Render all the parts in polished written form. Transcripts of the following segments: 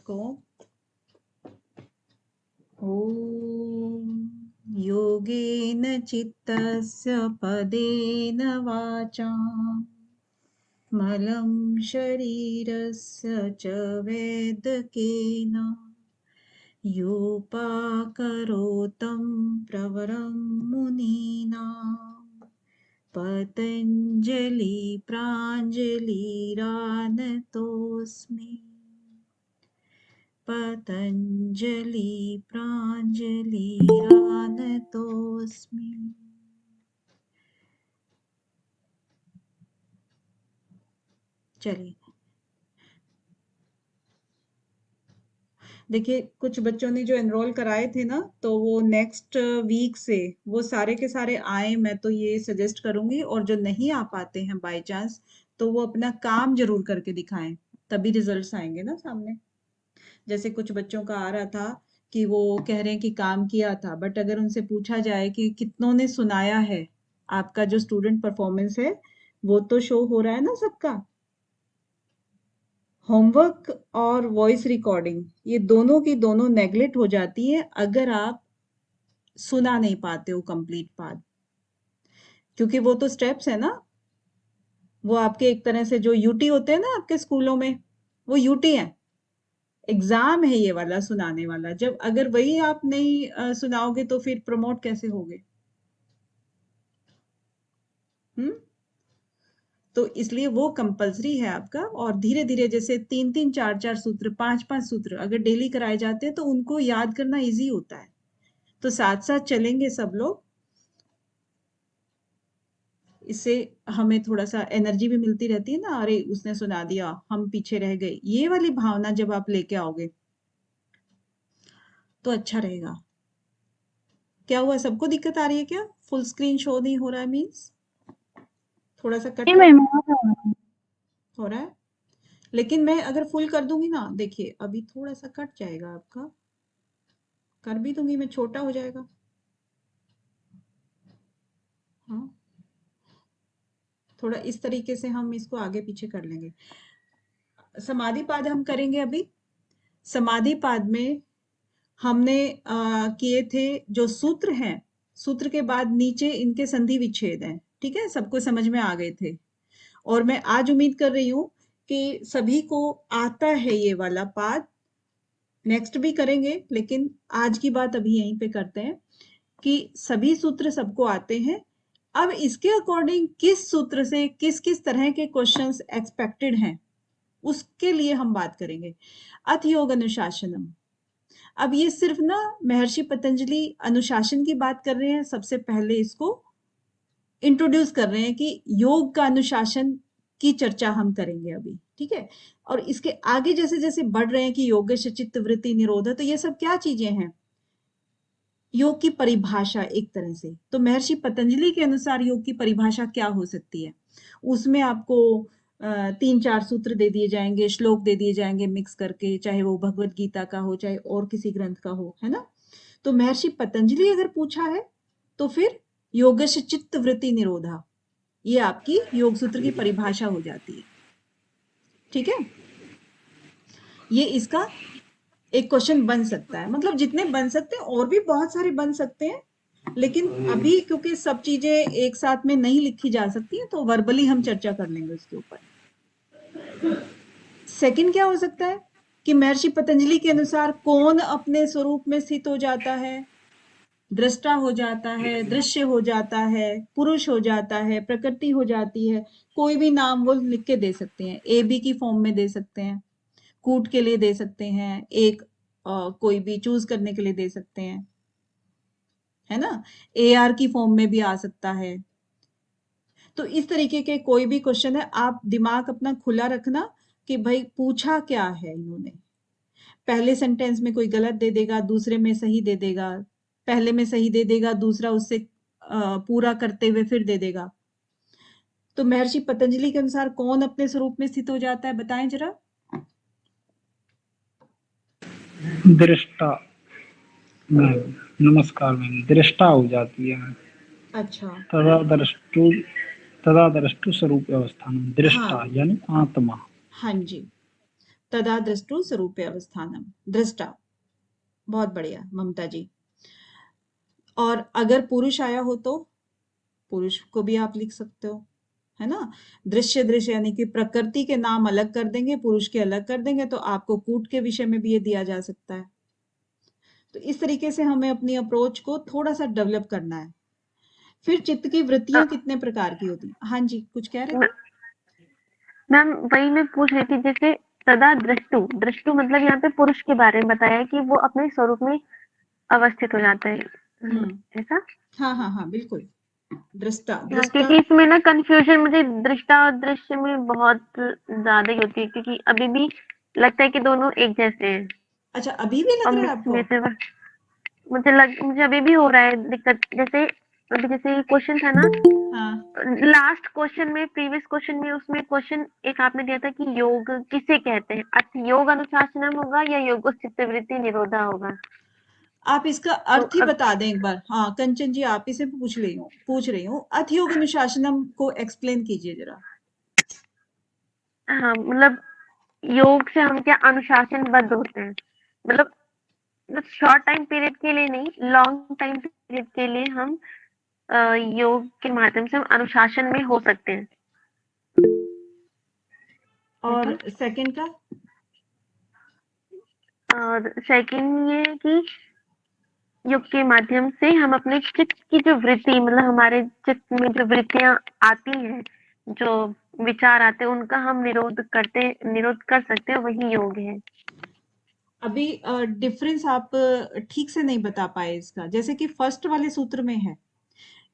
को। ॐ योगेन चित्तस्य पदेन वाचा मलं शरीरस्य च वेदकेन योपाकरोतं प्रवरं मुनीनां पतञ्जलि प्राञ्जलिरानतोऽस्मि। पतञ्जलि प्राञ्जलिरानतोऽस्मि। चलिए देखिए, कुछ बच्चों ने जो एनरोल कराए थे ना, तो वो नेक्स्ट वीक से वो सारे के सारे आए, मैं तो ये सजेस्ट करूंगी। और जो नहीं आ पाते हैं बाय चांस, तो वो अपना काम जरूर करके दिखाएं, तभी रिजल्ट्स आएंगे ना सामने। जैसे कुछ बच्चों का आ रहा था कि वो कह रहे हैं कि काम किया था, बट अगर उनसे पूछा जाए कि कितनों ने सुनाया है, आपका जो स्टूडेंट परफॉर्मेंस है वो तो शो हो रहा है ना सबका। होमवर्क और वॉइस रिकॉर्डिंग ये दोनों की दोनों नेगलेक्ट हो जाती है अगर आप सुना नहीं पाते हो कंप्लीट पाठ, क्योंकि वो तो स्टेप्स है ना, वो आपके एक तरह से जो यूटी होते हैं ना आपके स्कूलों में, वो यूटी है। एग्जाम है ये वाला सुनाने वाला। जब अगर वही आप नहीं सुनाओगे तो फिर प्रमोट कैसे होगे? हम्म। तो इसलिए वो कंपलसरी है आपका। और धीरे धीरे जैसे 3-3 4-4 सूत्र 5-5 सूत्र अगर डेली कराए जाते हैं तो उनको याद करना इजी होता है। तो साथ साथ चलेंगे सब लोग, इससे हमें थोड़ा सा एनर्जी भी मिलती रहती है ना। अरे उसने सुना दिया, हम पीछे रह गए, ये वाली भावना जब आप लेके आओगे तो अच्छा रहेगा। क्या हुआ, सबको दिक्कत आ रही है क्या? फुल स्क्रीन शो नहीं हो रहा है मीन्स थोड़ा सा कट नहीं कट मैम, हो रहा है। लेकिन मैं अगर फुल कर दूंगी ना, देखिए अभी थोड़ा सा कट जाएगा आपका, कर भी दूंगी मैं, छोटा हो जाएगा। हाँ, थोड़ा इस तरीके से हम इसको आगे पीछे कर लेंगे। समाधि पाद हम करेंगे अभी। समाधि पाद में हमने किए थे जो सूत्र हैं, सूत्र के बाद नीचे इनके संधि विच्छेद हैं, ठीक है, सबको समझ में आ गए थे। और मैं आज उम्मीद कर रही हूँ कि सभी को आता है ये वाला पाठ। नेक्स्ट भी करेंगे, लेकिन आज की बात अभी यहीं पे करते हैं कि सभी सूत्र सबको आते हैं। अब इसके अकॉर्डिंग किस सूत्र से किस किस तरह के क्वेश्चंस एक्सपेक्टेड हैं, उसके लिए हम बात करेंगे। अथ योग अनुशासनम। अब ये सिर्फ ना महर्षि पतंजलि अनुशासन की बात कर रहे हैं, सबसे पहले इसको इंट्रोड्यूस कर रहे हैं कि योग का अनुशासन की चर्चा हम करेंगे अभी, ठीक है। और इसके आगे जैसे जैसे बढ़ रहे हैं कि योगश चित्त वृत्ति निरोध, तो ये सब क्या चीजें हैं? योग की परिभाषा एक तरह से। तो महर्षि पतंजलि के अनुसार योग की परिभाषा क्या हो सकती है, उसमें आपको 3-4 सूत्र दे दिए जाएंगे, श्लोक दे दिए जाएंगे मिक्स करके, चाहे वो भगवत गीता का हो चाहे और किसी ग्रंथ का हो, है ना। तो महर्षि पतंजलि अगर पूछा है तो फिर योगश चित्त वृत्ति निरोधा, ये आपकी योग सूत्र की परिभाषा हो जाती है, ठीक है। ये इसका एक क्वेश्चन बन सकता है, मतलब जितने बन सकते हैं और भी बहुत सारे बन सकते हैं, लेकिन अभी क्योंकि सब चीजें एक साथ में नहीं लिखी जा सकती है तो वर्बली हम चर्चा कर लेंगे उसके ऊपर। सेकंड क्या हो सकता है कि महर्षि पतंजलि के अनुसार कौन अपने स्वरूप में स्थित हो जाता है? दृष्टा हो जाता है, दृश्य हो जाता है, पुरुष हो जाता है, प्रकृति हो जाती है। कोई भी नाम वो लिख के दे सकते हैं, ए बी की फॉर्म में दे सकते हैं, कूट के लिए दे सकते हैं, एक कोई भी चूज करने के लिए दे सकते हैं, है ना। ए आर की फॉर्म में भी आ सकता है। तो इस तरीके के कोई भी क्वेश्चन है, आप दिमाग अपना खुला रखना कि भाई पूछा क्या है इन्होंने। पहले सेंटेंस में कोई गलत दे देगा, दूसरे में सही दे देगा, पहले में सही दे देगा, दूसरा उससे पूरा करते हुए फिर दे देगा। तो महर्षि पतंजलि के अनुसार कौन अपने स्वरूप में स्थित हो जाता है, बताएं जरा। दृष्टा। नमस्कार मैम, दृष्टा हो जाती है। अच्छा। तदा दृष्टु तदा दृष्टु स्वरूप अवस्थान, हाँ दृष्टा यानी आत्मा। हाँ जी। तदा दृष्टु स्वरूपे अवस्थानम, दृष्टा। बहुत बढ़िया ममता जी। और अगर पुरुष आया हो तो पुरुष को भी आप लिख सकते हो, है ना। दृश्य दृश्य यानी कि प्रकृति के नाम अलग कर देंगे, पुरुष के अलग कर देंगे, तो आपको कूट के विषय में भी ये दिया जा सकता है। तो इस तरीके से हमें अपनी अप्रोच को थोड़ा सा डेवलप करना है। फिर चित्त की वृत्तियां कितने प्रकार की होती हैं? हाँ जी, कुछ कह रहे थे? मैम वही मैं पूछ रही थी, जैसे तदा दृष्टु, दृष्टु मतलब यहाँ पे पुरुष के बारे में बताया है कि वो अपने स्वरूप में अवस्थित हो जाता है, ऐसा? हाँ, बिल्कुल। दृष्टा, हाँ, दृष्टा। क्योंकि इसमें ना कंफ्यूजन मुझे दृष्टा और दृश्य में बहुत ज्यादा ही होती है, क्योंकि अभी भी लगता है कि दोनों एक जैसे हैं, अच्छा, अभी भी लग और रहा है आपको? मुझे अभी भी हो रहा है दिक्कत। जैसे अभी जैसे क्वेश्चन था ना, हाँ, लास्ट क्वेश्चन में, प्रीवियस क्वेश्चन में, उसमें क्वेश्चन एक आपने दिया था कि योग किसे कहते हैं, अर्थ योग अनुशासनम होगा या योग चित्तवृत्ति निरोधा होगा? आप इसका तो अर्थ ही अब बता दें एक बार। हाँ कंचन जी, आप ही से पूछ रही हूँ, अथयोग अनुशासनम को एक्सप्लेन कीजिए जरा। हाँ, मतलब योग से हम क्या अनुशासनबद्ध होते हैं, मतलब शॉर्ट टाइम पीरियड के लिए नहीं, लॉन्ग टाइम पीरियड के लिए हम योग के माध्यम से हम अनुशासन में हो सकते हैं। और सेकंड का? और सेकंड ये है कि योग के माध्यम से हम अपने चित्त की जो वृत्ति, मतलब हमारे चित्त में जो वृत्तियां आती हैं, जो विचार आते हैं, उनका हम निरोध कर सकते हैं, वही योग है। अभी डिफरेंस आप ठीक से नहीं बता पाए इसका, जैसे कि फर्स्ट वाले सूत्र में है।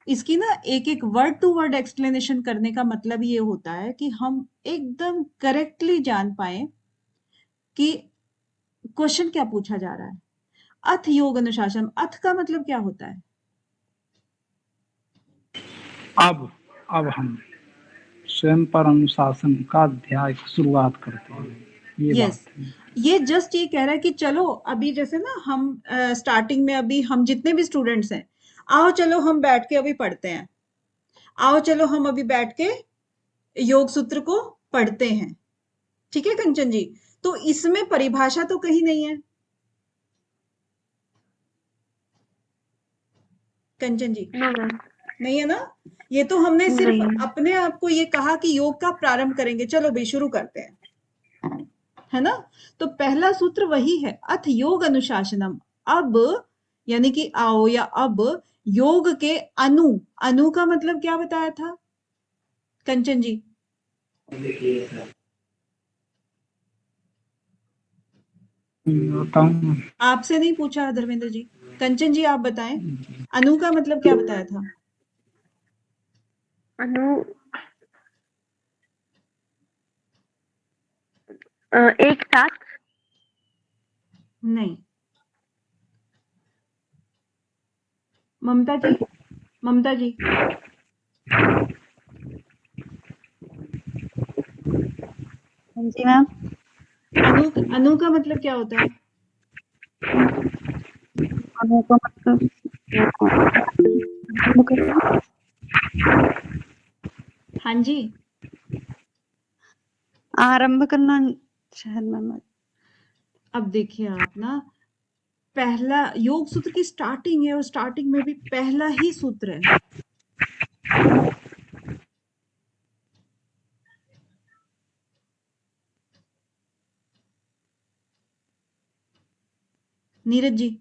इसकी ना एक एक वर्ड टू वर्ड एक्सप्लेनेशन करने का मतलब ये होता है कि हम एकदम करेक्टली जान पाए कि क्वेश्चन क्या पूछा जा रहा है। अथ योग अनुशासन, अथ का मतलब क्या होता है? अब हम स्वयं पर अनुशासन का अध्याय की शुरुआत करते हैं, ये यस, बात है। ये जस्ट ये कह रहा है कि चलो अभी जैसे ना हम स्टार्टिंग में अभी हम जितने भी स्टूडेंट्स हैं, आओ चलो हम बैठ के अभी पढ़ते हैं, आओ चलो हम अभी बैठ के योग सूत्र को पढ़ते हैं। ठीक है कंचन जी, तो इसमें परिभाषा तो कहीं नहीं है कंचन जी, नहीं है ना। ये तो हमने सिर्फ नहीं। अपने आप को ये कहा कि योग का प्रारंभ करेंगे, चलो भाई शुरू करते हैं, है ना। तो पहला सूत्र वही है, अथ योग अनुशासनम। अब यानी कि आओ या अब योग के अनु, अनु का मतलब क्या बताया था कंचन जी? बताऊं? आपसे नहीं पूछा धर्मेंद्र जी, कंचन जी आप बताएं, अनु का मतलब क्या बताया था? अनु एक साथ। नहीं, ममता जी, ममता जी, जी मैम। अनु का मतलब क्या होता है? अनु का मतलब हाँ जी, आरंभ करना शायद मैम। अब देखिए आप ना, पहला योग सूत्र की स्टार्टिंग है और स्टार्टिंग में भी पहला ही सूत्र है। नीरज जी,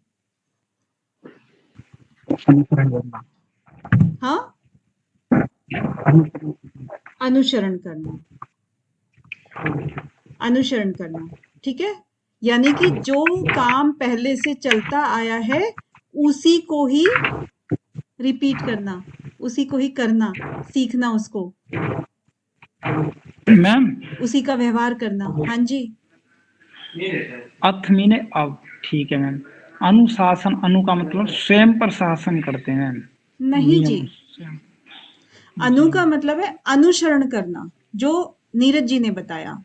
हाँ, अनुसरण करना, अनुसरण करना, ठीक है। यानी कि जो काम पहले से चलता आया है उसी को ही रिपीट करना, उसी को ही करना, सीखना उसको, मैम उसी का व्यवहार करना। हाँ जी, अथ मीने अब, ठीक है मैम। अनुशासन, अनु का मतलब स्वयं पर शासन करते हैं मैम, नहीं जी, नियम स्वयं। अनु का मतलब है अनुसरण करना, जो नीरज जी ने बताया।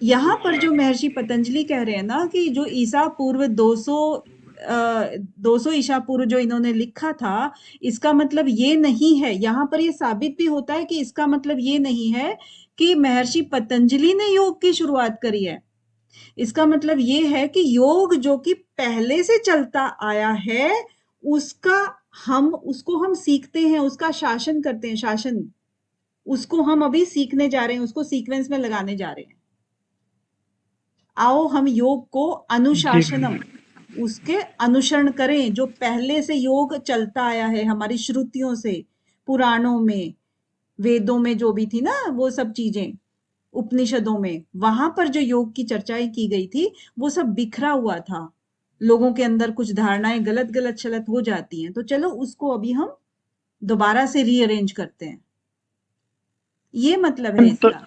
यहाँ पर जो महर्षि पतंजलि कह रहे हैं ना कि जो ईसा पूर्व 200 ईसा पूर्व जो इन्होंने लिखा था, इसका मतलब ये नहीं है, यहाँ पर ये साबित भी होता है कि इसका मतलब ये नहीं है कि महर्षि पतंजलि ने योग की शुरुआत करी है। इसका मतलब ये है कि योग जो कि पहले से चलता आया है उसको हम सीखते हैं, उसका शासन करते हैं, शासन उसको हम अभी सीखने जा रहे हैं, उसको सीक्वेंस में लगाने जा रहे हैं। आओ हम योग को अनुशासनम उसके अनुसरण करें, जो पहले से योग चलता आया है हमारी श्रुतियों से, पुराणों में, वेदों में जो भी थी ना वो सब चीजें, उपनिषदों में, वहां पर जो योग की चर्चाएं की गई थी वो सब बिखरा हुआ था। लोगों के अंदर कुछ धारणाएं गलत गलत चलत हो जाती हैं, तो चलो उसको अभी हम दोबारा से रीअरेंज करते हैं, ये मतलब है तो इसका।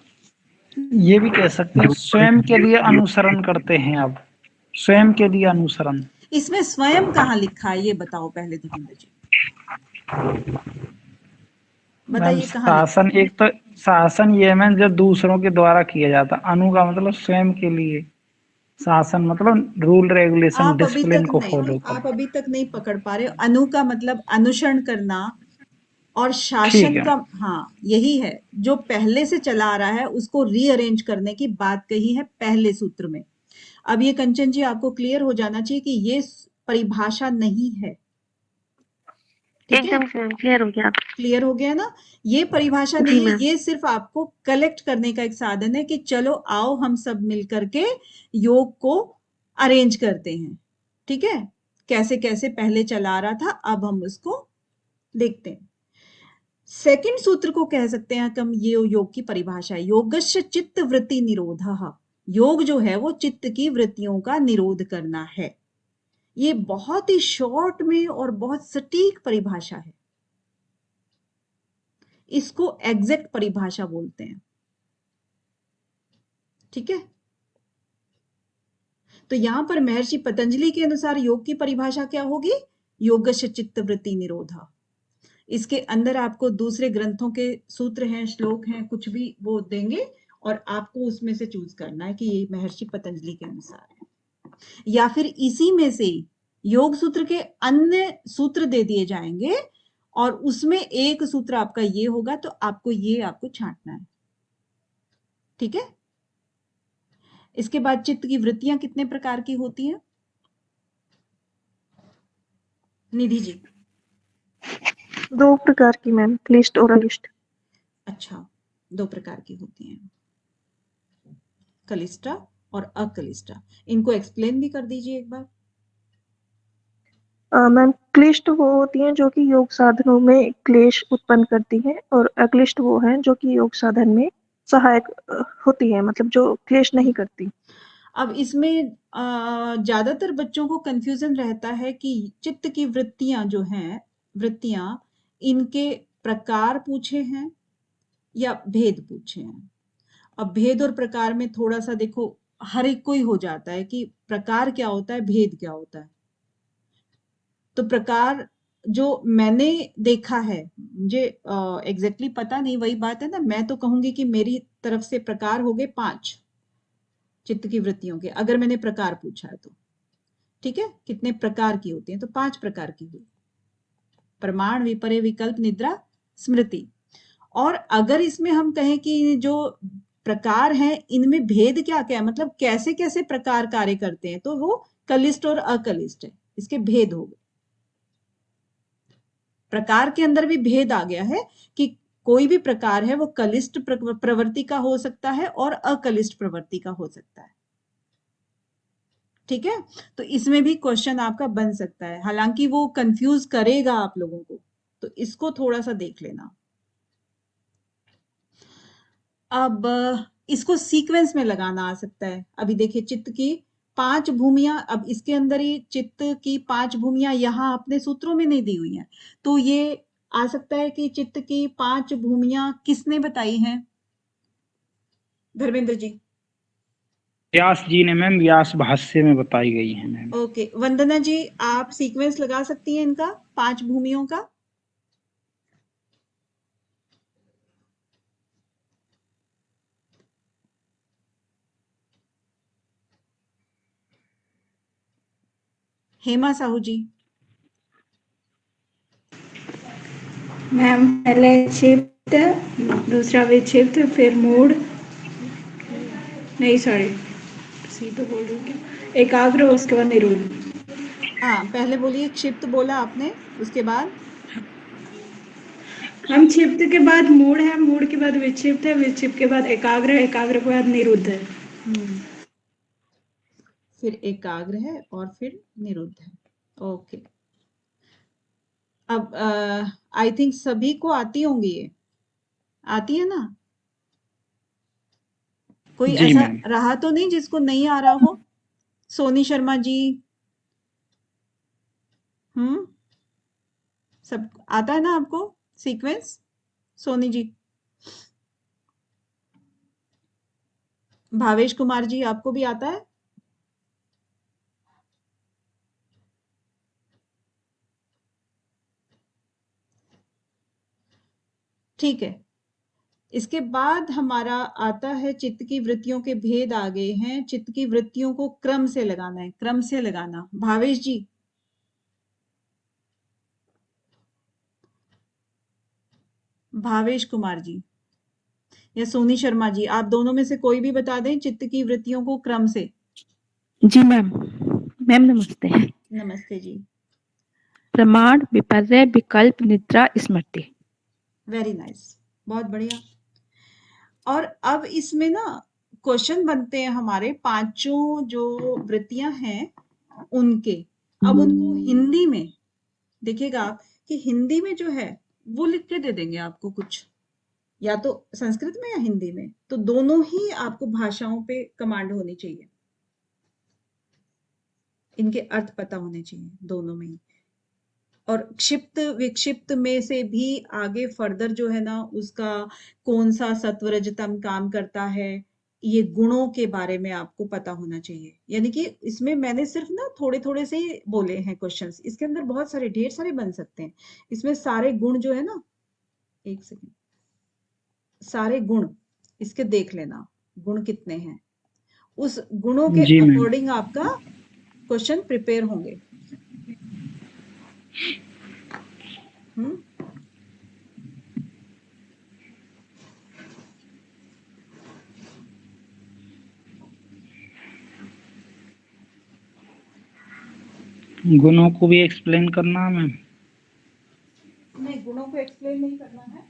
ये भी कह सकते हैं स्वयं के लिए अनुसरण करते हैं आप, स्वयं के लिए अनुसरण। इसमें स्वयं कहाँ लिखा है ये बताओ पहले धर्मेंद्र जी, मैम बताइए कहाँ लिखा शासन, है। एक तो शासन ये मैम जब दूसरों के द्वारा किया जाता, अनु का मतलब स्वयं के लिए, शासन मतलब रूल रेगुलेशन आप अभी डिसिप्लिन तक को नहीं, फॉलो आप करना। अभी तक नहीं पकड़ पा रहे हो। अनु का मतलब अनुसरण करना, और ठीक शासन है। का, हाँ यही है, जो पहले से चला आ रहा है उसको रीअरेंज करने की बात कही है पहले सूत्र में। अब ये कंचन जी आपको क्लियर हो जाना चाहिए कि ये परिभाषा नहीं है, ठीक है, एकदम से मैम क्लियर हो गया। क्लियर हो गया ना। ये परिभाषा जी नहीं है, मैम। ये सिर्फ आपको कलेक्ट करने का एक साधन है कि चलो आओ हम सब मिलकर के योग को अरेंज करते हैं, ठीक है, कैसे कैसे पहले चला आ रहा था अब हम उसको देखते हैं। सेकंड सूत्र को कह सकते हैं कि हम, ये योग की परिभाषा है, योगस्य चित्त वृत्ति निरोधः, योग जो है वो चित्त की वृत्तियों का निरोध करना है। ये बहुत ही शॉर्ट में और बहुत सटीक परिभाषा है, इसको एग्जैक्ट परिभाषा बोलते हैं, ठीक है। तो यहां पर महर्षि पतंजलि के अनुसार योग की परिभाषा क्या होगी, योगस्य चित्त वृत्ति निरोधा। इसके अंदर आपको दूसरे ग्रंथों के सूत्र हैं, श्लोक हैं, कुछ भी वो देंगे और आपको उसमें से चूज करना है कि ये महर्षि पतंजलि के अनुसार है, या फिर इसी में से योग सूत्र के अन्य सूत्र दे दिए जाएंगे और उसमें एक सूत्र आपका ये होगा, तो आपको ये आपको छांटना है, ठीक है। इसके बाद चित्त की वृत्तियां कितने प्रकार की होती हैं निधि जी? 2 प्रकार की मैम, क्लिष्ट और अक्लिष्ट। अच्छा, 2 प्रकार की होती हैं, कलिष्टा और अकलिष्टा। इनको एक्सप्लेन भी कर दीजिए एक बार। मैम क्लिष्ट वो होती हैं जो कि योग साधनों में क्लेश उत्पन्न करती हैं, और अक्लिष्ट वो हैं जो कि योग साधन में सहायक होती हैं, मतलब जो क्लेश नहीं करती। अब इसमें ज्यादातर बच्चों को कंफ्यूजन रहता है कि चित्त की वृत्तियां जो हैं, वृत्तियां, इनके प्रकार पूछे हैं या भेद पूछे हैं। अब भेद और प्रकार में थोड़ा सा देखो, हर एक को ही हो जाता है कि प्रकार क्या होता है, भेद क्या होता है। तो प्रकार जो मैंने देखा है, मुझे एग्जैक्टली पता नहीं, वही बात है ना, मैं तो कहूंगी कि मेरी तरफ से प्रकार हो गए 5 चित्त की वृत्तियों के, अगर मैंने प्रकार पूछा है तो, ठीक है, कितने प्रकार की होती हैं, तो 5 प्रकार की हुई, प्रमाण, विपर्य, विकल्प, निद्रा, स्मृति। और अगर इसमें हम कहें कि जो प्रकार हैं इनमें भेद क्या क्या है, मतलब कैसे कैसे प्रकार कार्य करते हैं, तो वो कलिष्ट और अकलिष्ट है, इसके भेद हो गए। प्रकार के अंदर भी भेद आ गया है कि कोई भी प्रकार है वो कलिष्ट प्रवृत्ति का हो सकता है और अकलिष्ट प्रवृत्ति का हो सकता है, ठीक है। तो इसमें भी क्वेश्चन आपका बन सकता है, हालांकि वो कंफ्यूज करेगा आप लोगों को, तो इसको थोड़ा सा देख लेना। अब इसको सीक्वेंस में लगाना आ सकता है। अभी देखिए चित्त की 5 भूमियां, अब इसके अंदर ही चित्त की 5 भूमियां यहाँ अपने सूत्रों में नहीं दी हुई हैं, तो ये आ सकता है कि चित्त की 5 भूमियां किसने बताई हैं धर्मेंद्र जी? व्यास जी ने मैम, व्यास भाष्य में बताई गई है मैम। ओके, वंदना जी आप सीक्वेंस लगा सकती हैं इनका, 5 भूमियों का? हेमा साहू जी। मैम पहले क्षिप्त, दूसरा विक्षिप्त, फिर मूड, नहीं सॉरी सी तो बोल रही हूँ क्या, एकाग्र उसके बाद निरुद्ध। हाँ, पहले बोलिए क्षिप्त बोला आपने, उसके बाद हम क्षिप्त के बाद मूढ़ है, मूढ़ के बाद विक्षिप्त है, विक्षिप्त के बाद एकाग्र है, एकाग्र के बाद निरुद्ध है। फिर एकाग्र है और फिर निरुद्ध है। ओके, अब आई थिंक सभी को आती होंगी ये, आती है ना? कोई जी ऐसा मैम। रहा तो नहीं जिसको नहीं आ रहा हो? सोनी शर्मा जी, सब आता है ना आपको सीक्वेंस? सोनी जी, भावेश कुमार जी, आपको भी आता है? ठीक है, इसके बाद हमारा आता है चित्त की वृत्तियों के भेद आ गए हैं। चित्त की वृत्तियों को क्रम से लगाना है, क्रम से लगाना। भावेश जी, भावेश कुमार जी या सोनी शर्मा जी, आप दोनों में से कोई भी बता दें चित्त की वृत्तियों को क्रम से। जी मैम। मैम नमस्ते। नमस्ते जी। प्रमाण, विपर्य, विकल्प, निद्रा, स्मृति। वेरी नाइस, बहुत बढ़िया। और अब इसमें ना क्वेश्चन बनते हैं हमारे पांचों जो वृत्तियां हैं उनके। अब उनको हिंदी में देखिएगा आप कि हिंदी में जो है वो लिख के दे देंगे आपको कुछ, या तो संस्कृत में या हिंदी में, तो दोनों ही आपको भाषाओं पे कमांड होनी चाहिए, इनके अर्थ पता होने चाहिए दोनों में ही। और क्षिप्त विक्षिप्त में से भी आगे फर्दर जो है ना उसका कौन सा सत्वरजतम काम करता है, ये गुणों के बारे में आपको पता होना चाहिए। यानी कि इसमें मैंने सिर्फ ना थोड़े थोड़े से ही बोले हैं क्वेश्चंस, इसके अंदर बहुत सारे ढेर सारे बन सकते हैं। इसमें सारे गुण जो है ना, एक सेकेंड, सारे गुण इसके देख लेना, गुण कितने हैं, उस गुणों के जी मैम। अकॉर्डिंग आपका क्वेश्चन प्रिपेयर होंगे। हम्म, गुणों को भी एक्सप्लेन करना है मैम? नहीं, गुणों को एक्सप्लेन नहीं करना है।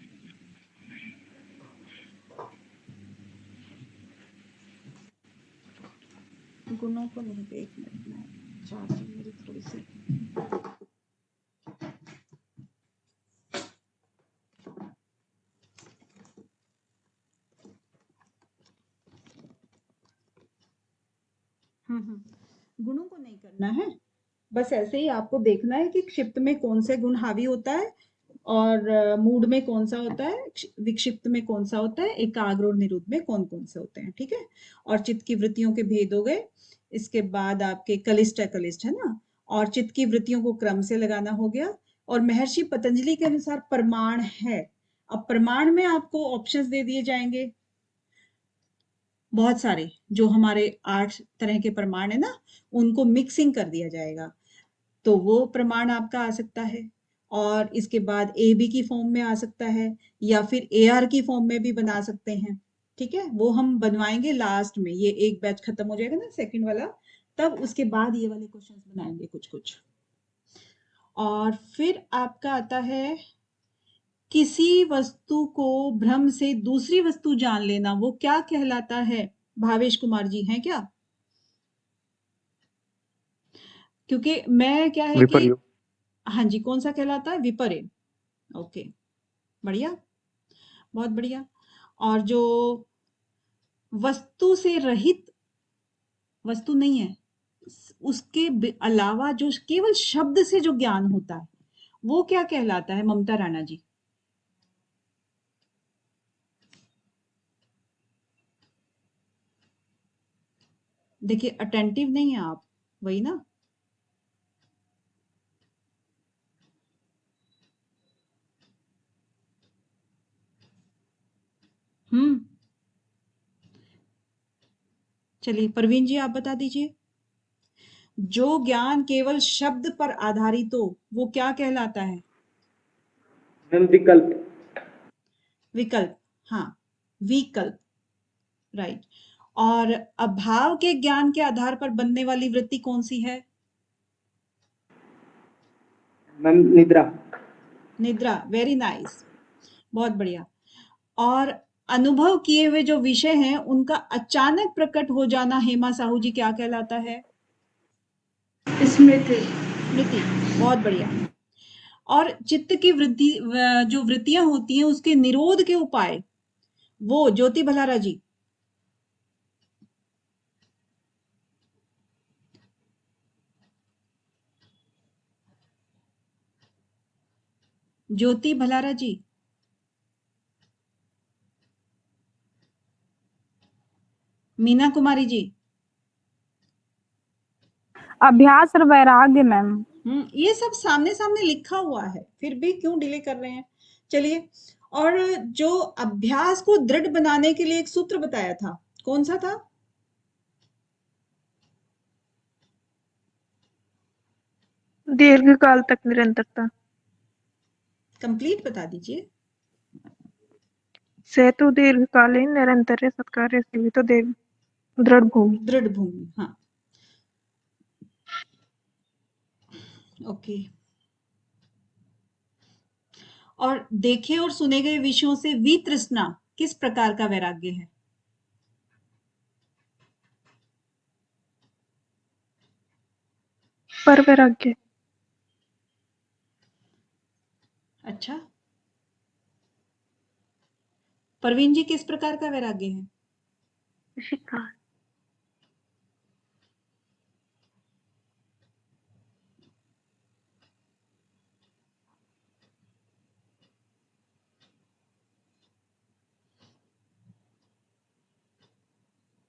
गुणों को नहीं, एक मिनट में चाह रही हूँ, मेरी थोड़ी सी गुणों को नहीं करना है, बस ऐसे ही आपको देखना है कि क्षिप्त में कौन से गुण हावी होता है और मूड में कौन सा होता है, विक्षिप्त में कौन सा होता है, एकाग्र और निरुद्ध में कौन कौन से होते हैं। ठीक है, और चित्त की वृत्तियों के भेद हो गए। इसके बाद आपके कलिष्ठ है ना, और चित्त की वृत्तियों को क्रम से लगाना हो गया। और महर्षि पतंजलि के अनुसार प्रमाण है। अब प्रमाण में आपको ऑप्शंस दे दिए जाएंगे बहुत सारे, जो हमारे 8 तरह के प्रमाण है ना, उनको मिक्सिंग कर दिया जाएगा, तो वो प्रमाण आपका आ सकता है। और इसके बाद ए बी की फॉर्म में आ सकता है, या फिर ए आर की फॉर्म में भी बना सकते हैं। ठीक है, वो हम बनवाएंगे लास्ट में, ये एक बैच खत्म हो जाएगा ना सेकंड वाला, तब उसके बाद ये वाले क्वेश्चंस बनाएंगे कुछ कुछ। और फिर आपका आता है किसी वस्तु को भ्रम से दूसरी वस्तु जान लेना, वो क्या कहलाता है? भावेश कुमार जी हैं क्या? क्योंकि मैं क्या है कि हाँ जी, कौन सा कहलाता है? विपर्य। ओके, बढ़िया, बहुत बढ़िया। और जो वस्तु से रहित, वस्तु नहीं है, उसके अलावा जो केवल शब्द से जो ज्ञान होता है वो क्या कहलाता है? ममता राणा जी। देखिए अटेंटिव नहीं है आप, वही ना। चलिए परवीन जी आप बता दीजिए। जो ज्ञान केवल शब्द पर आधारित हो वो क्या कहलाता है? विकल्प। विकल्प, हाँ, विकल्प, राइट। और अभाव के ज्ञान के आधार पर बनने वाली वृत्ति कौन सी है? मैम निद्रा। निद्रा, वेरी नाइस, बहुत बढ़िया। और अनुभव किए हुए जो विषय हैं उनका अचानक प्रकट हो जाना हेमा साहू जी क्या कहलाता है? स्मृति। स्मृति, बहुत बढ़िया। और चित्त की वृद्धि जो वृत्तियां होती हैं उसके निरोध के उपाय, वो ज्योति भलारा जी। ज्योति भलारा जी। मीना कुमारी जी। अभ्यास और वैराग्य मैम। ये सब सामने सामने लिखा हुआ है, फिर भी क्यों डिले कर रहे हैं? चलिए, और जो अभ्यास को दृढ़ बनाने के लिए एक सूत्र बताया था, कौन सा था? दीर्घकाल तक निरंतरता। कंप्लीट बता दीजिए। सेतु दीर्घकालीन निरंतर सत्कार्य सेवितो देव दृढ़ भूमि। दृढ़ भूमि, हाँ, ओके। और देखे और सुने गए विषयों से वितृष्णा किस प्रकार का वैराग्य है? पर वैराग्य। अच्छा, परवीन जी किस प्रकार का वैराग्य है? शिकार।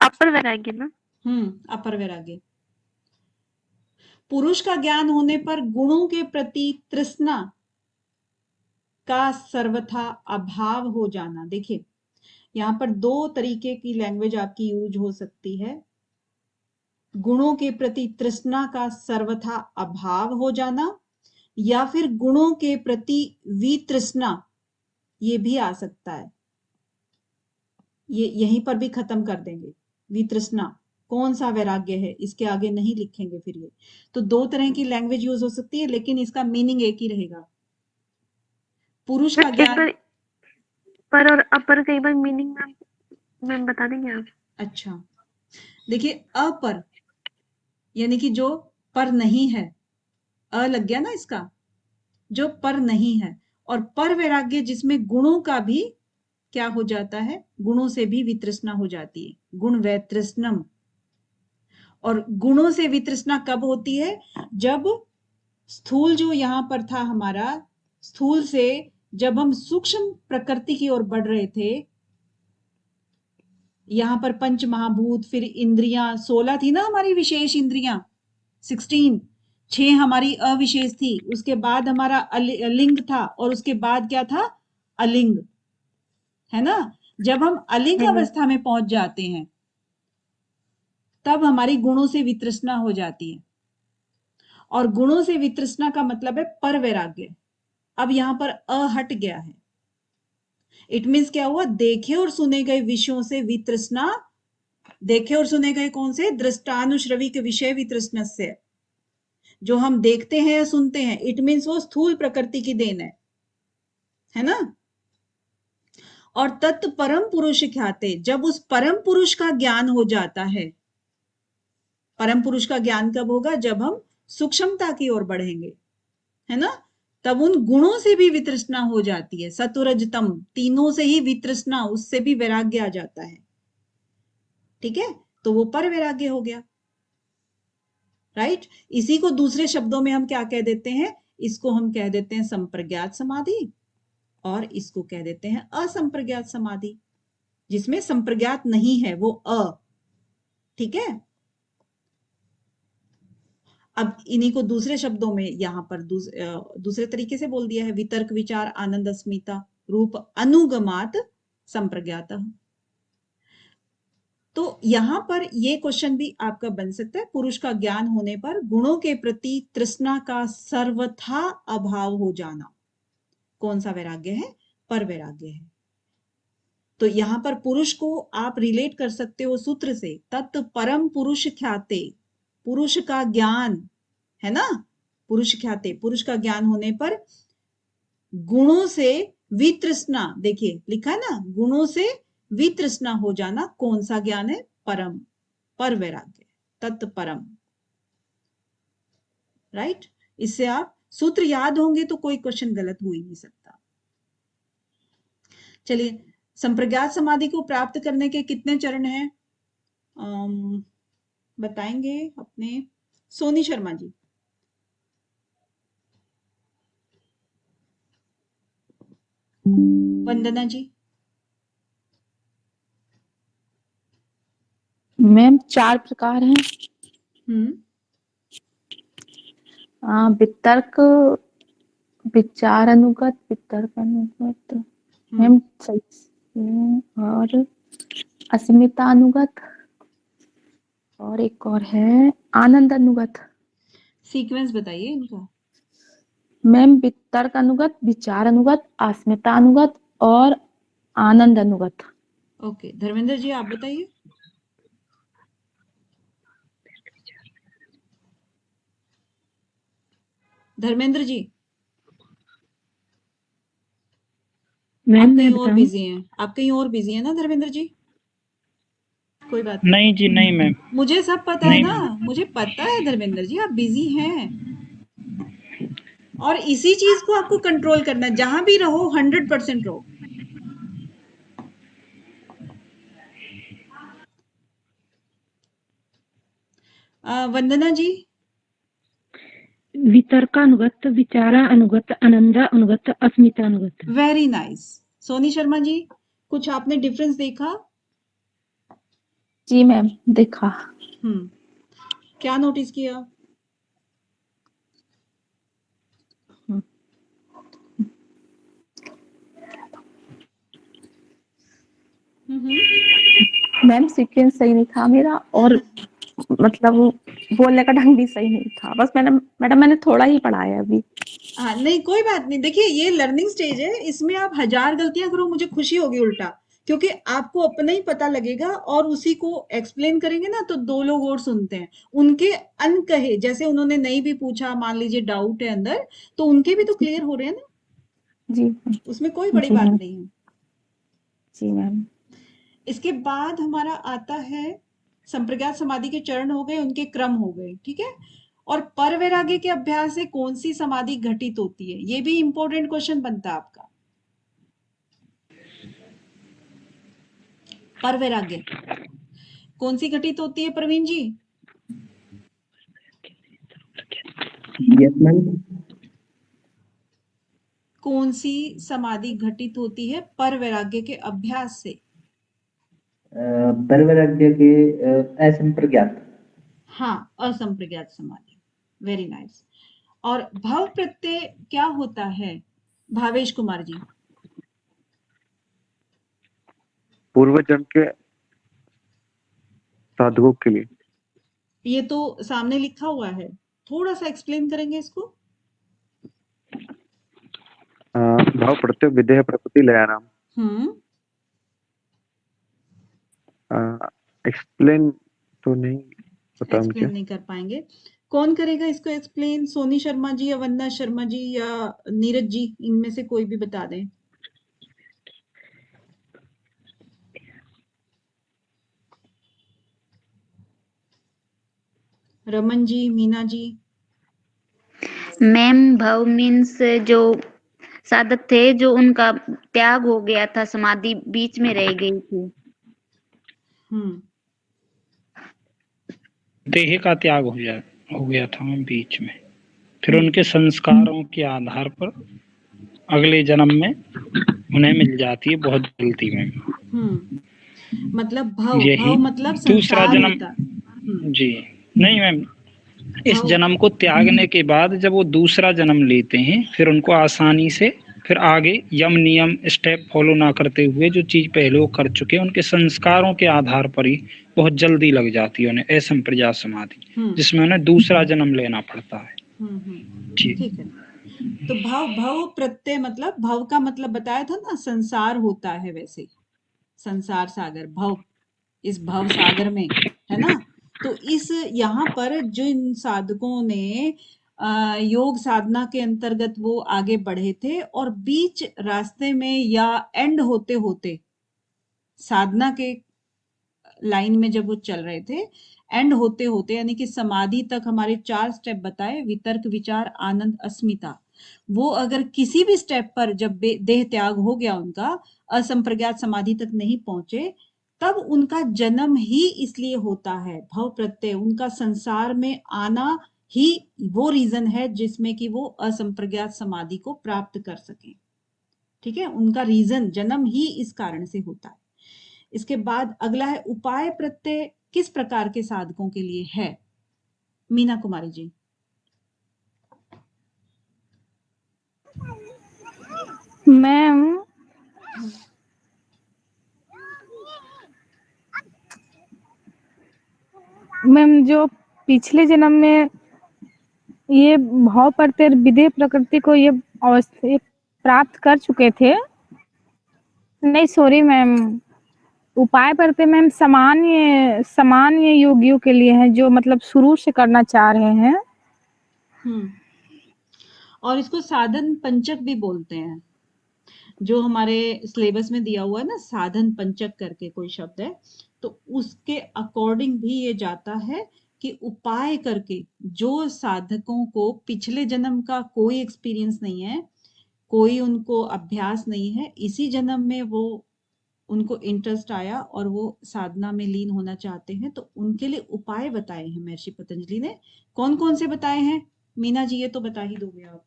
अपर वैराग्य ना? अपर वैराग्य। पुरुष का ज्ञान होने पर गुणों के प्रति तृष्णा का सर्वथा अभाव हो जाना। देखिए, यहाँ पर दो तरीके की लैंग्वेज आपकी यूज हो सकती है। गुणों के प्रति तृष्णा का सर्वथा अभाव हो जाना, या फिर गुणों के प्रति वितृष्णा, ये भी आ सकता है। ये यहीं पर भी खत्म कर देंगे। वितृष्णा कौन सा वैराग्य है, इसके आगे नहीं लिखेंगे फिर ये। तो दो तरह की लैंग्वेज यूज हो सकती है, लेकिन इसका मीनिंग एक ही रहेगा। पुरुष का ज्ञान। पर और अपर कई बार मीनिंग मैम बता देंगे आप? अच्छा, देखिए, अपर यानी कि जो पर नहीं है, अ लग गया ना इसका, जो पर नहीं है। और पर वैराग्य जिसमें गुणों का भी क्या हो जाता है, गुणों से भी वितृष्णा हो जाती है, गुण वैतृष्णम। और गुणों से वितृष्णा कब होती है? जब स्थूल जो यहां पर था हमारा, स्थूल से जब हम सूक्ष्म प्रकृति की ओर बढ़ रहे थे, यहां पर पंच महाभूत, फिर इंद्रियां 16 थी ना हमारी विशेष इंद्रियां, 16, 6 हमारी अविशेष थी, उसके बाद हमारा लिंग था, और उसके बाद क्या था? अलिंग, है ना? जब हम अलिंग अवस्था में पहुंच जाते हैं, तब हमारी गुणों से वितृष्णा हो जाती है। और गुणों से वितृष्णा का मतलब है पर वैराग्य। अब यहां पर अ हट गया है। इट मीन्स क्या हुआ? देखे और सुने गए विषयों से वितृष्णा। देखे और सुने गए कौन से? दृष्टानुश्रवी के विषय वितृष्णा से, जो हम देखते हैं या सुनते हैं, इट मीन्स वो स्थूल प्रकृति की देन है ना? और तत् परम पुरुष ख्याते, जब उस परम पुरुष का ज्ञान हो जाता है। परम पुरुष का ज्ञान कब होगा? जब हम सूक्ष्मता की ओर बढ़ेंगे, है ना? तब उन गुणों से भी वितृष्णा हो जाती है। सतुरजतम, तीनों से ही वितृष्णा, उससे भी वैराग्य आ जाता है। ठीक है, तो वो पर वैराग्य हो गया, राइट? इसी को दूसरे शब्दों में हम क्या कह देते हैं? इसको हम कह देते हैं संप्रज्ञात समाधि, और इसको कह देते हैं असंप्रज्ञात समाधि, जिसमें संप्रज्ञात नहीं है, वो अ। ठीक है, अब इन्हीं को दूसरे शब्दों में यहां पर दूसरे तरीके से बोल दिया है। वितर्क विचार आनंद अस्मिता रूप अनुगमात संप्रज्ञात। तो यहां पर ये क्वेश्चन भी आपका बन सकता है, पुरुष का ज्ञान होने पर गुणों के प्रति तृष्णा का सर्वथा अभाव हो जाना कौन सा वैराग्य है? पर वैराग्य है। तो यहाँ पर पुरुष को आप रिलेट कर सकते हो सूत्र से, तत् परम पुरुष ख्याते, पुरुष का ज्ञान है ना, पुरुष ख्याते, पुरुष का ज्ञान होने पर गुणों से वितृष्णा, देखिए लिखा है ना, गुणों से वितृष्णा हो जाना, कौन सा ज्ञान है? परम, पर वैराग्य, तत्परम, राइट। इससे आप सूत्र याद होंगे तो कोई क्वेश्चन गलत हो ही नहीं सकता। चलिए, संप्रज्ञात समाधि को प्राप्त करने के कितने चरण हैं बताएंगे अपने सोनी शर्मा जी। वंदना जी। मैम 4 प्रकार हैं। वितर्क, विचार अनुगत, वितर्क अनुगत, मैम सही, और अस्मिता अनुगत, और एक और है आनंद अनुगत। सीक्वेंस बताइए इनका। मैम वितर्क अनुगत, विचार अनुगत, अस्मिता अनुगत और आनंद अनुगत। ओके, धर्मेंद्र जी आप बताइए। धर्मेंद्र जी मैम आप मैं कहीं और बताऊं? बिजी हैं, आप कहीं और बिजी हैं ना धर्मेंद्र जी? कोई बात नहीं जी, नहीं मैम, मुझे सब पता है नहीं ना, मैम। मुझे पता है धर्मेंद्र जी आप बिजी हैं, और इसी चीज को आपको कंट्रोल करना है, जहां भी रहो 100% रहो। वंदना जी। वितर्कानुगत, विचारानुगत, आनंदानुगत, अस्मितानुगत। Very nice. सोनी शर्मा जी, कुछ आपने डिफरेंस देखा? जी मैम देखा। क्या नोटिस किया? मैम सीक्वेंस सही नहीं था मेरा, और मतलब बोलने का ढंग भी सही नहीं था, बस मैडम मैंने थोड़ा ही पढ़ा है अभी। हाँ नहीं कोई बात नहीं, देखिए ये लर्निंग स्टेज है, इसमें आप 1000 गलतियां करो मुझे खुशी होगी उल्टा, क्योंकि आपको अपना ही पता लगेगा, और उसी को एक्सप्लेन करेंगे ना तो 2 लोग और सुनते हैं, उनके अनकहे, जैसे उन्होंने नहीं भी पूछा, मान लीजिए डाउट है अंदर, तो उनके भी तो क्लियर हो रहे हैं ना जी, उसमें कोई बड़ी बात नहीं है। जी मैम। इसके बाद हमारा आता है संप्रज्ञात समाधि के चरण हो गए, उनके क्रम हो गए, ठीक है। और पर वैराग्य के अभ्यास से कौन सी समाधि घटित होती है, ये भी इंपॉर्टेंट क्वेश्चन बनता है आपका। पर वैराग्य कौन सी घटित होती है प्रवीण जी? Yes ma'am. कौन सी समाधि घटित होती है पर वैराग्य के अभ्यास से? परवैराग्य के असंप्रज्ञात। हाँ, असंप्रज्ञात समाधि, वेरी नाइस। और भव प्रत्यय क्या होता है भावेश कुमार जी? पूर्व जन्म के साधुओं के लिए। ये तो सामने लिखा हुआ है, थोड़ा सा एक्सप्लेन करेंगे इसको? भाव प्रत्यय विधेय प्रकृति लयानाम। एक्सप्लेन तो नहीं पता मुझे। एक्सप्लेन नहीं कर पाएंगे, कौन करेगा इसको एक्सप्लेन? सोनी शर्मा जी या वंदना शर्मा जी या नीरज जी, इनमें से कोई भी बता दें। रमन जी, मीना जी। मैम भव मीन्स जो साधक थे, जो उनका त्याग हो गया था, समाधि बीच में रह गई थी। देह का त्याग हो गया था बीच में, फिर उनके संस्कारों के आधार पर अगले जन्म में उन्हें मिल जाती है बहुत जल्दी में। मतलब भव, यही भव मतलब दूसरा संसार जन्म। होता। जी नहीं मैम, इस जन्म को त्यागने के बाद जब वो दूसरा जन्म लेते हैं, फिर उनको आसानी से फिर आगे यम नियम स्टेप फॉलो ना करते हुए जो चीज पहले वो कर चुके हैं, उनके संस्कारों के आधार पर ही बहुत जल्दी लग जाती है उन्हें असंप्रज्ञात समाधि, जिसमें उन्हें दूसरा जन्म लेना पड़ता है। ठीक है। तो भव, भव प्रत्यय मतलब, भव का मतलब बताया था ना, संसार होता है, वैसे संसार सागर, भव, इस भव सागर में, है ना। तो इस यहाँ पर जिन साधकों ने योग साधना के अंतर्गत वो आगे बढ़े थे और बीच रास्ते में या एंड होते होते साधना के लाइन में जब वो चल रहे थे, एंड होते होते यानी कि समाधि तक हमारे 4 स्टेप बताए, वितर्क, विचार, आनंद, अस्मिता। वो अगर किसी भी स्टेप पर जब देह त्याग हो गया उनका, असंप्रज्ञात समाधि तक नहीं पहुंचे, तब उनका जन्म ही इसलिए होता है, भव प्रत्यय, उनका संसार में आना ही वो रीजन है जिसमें कि वो असंप्रज्ञात समाधि को प्राप्त कर सके। ठीक है, उनका रीजन, जन्म ही इस कारण से होता है। इसके बाद अगला है उपाय प्रत्यय किस प्रकार के साधकों के लिए है। मीना कुमारी जी। मैम जो पिछले जन्म में ये भाव प्रत्यय विधेय प्रकृति को ये अवस्था प्राप्त कर चुके थे, नहीं सॉरी मैम, उपाय प्रत्यय मैम सामान्य योगियों के लिए है जो मतलब शुरू से करना चाह रहे हैं। और इसको साधन पंचक भी बोलते हैं, जो हमारे सिलेबस में दिया हुआ है ना, साधन पंचक करके कोई शब्द है, तो उसके अकॉर्डिंग भी ये जाता है कि उपाय करके जो साधकों को पिछले जन्म का कोई एक्सपीरियंस नहीं है, कोई उनको अभ्यास नहीं है, इसी जन्म में वो उनको इंटरेस्ट आया और वो साधना में लीन होना चाहते हैं, तो उनके लिए उपाय बताए हैं महर्षि पतंजलि ने। कौन कौन से बताए हैं मीना जी, ये तो बता ही दोगे आप।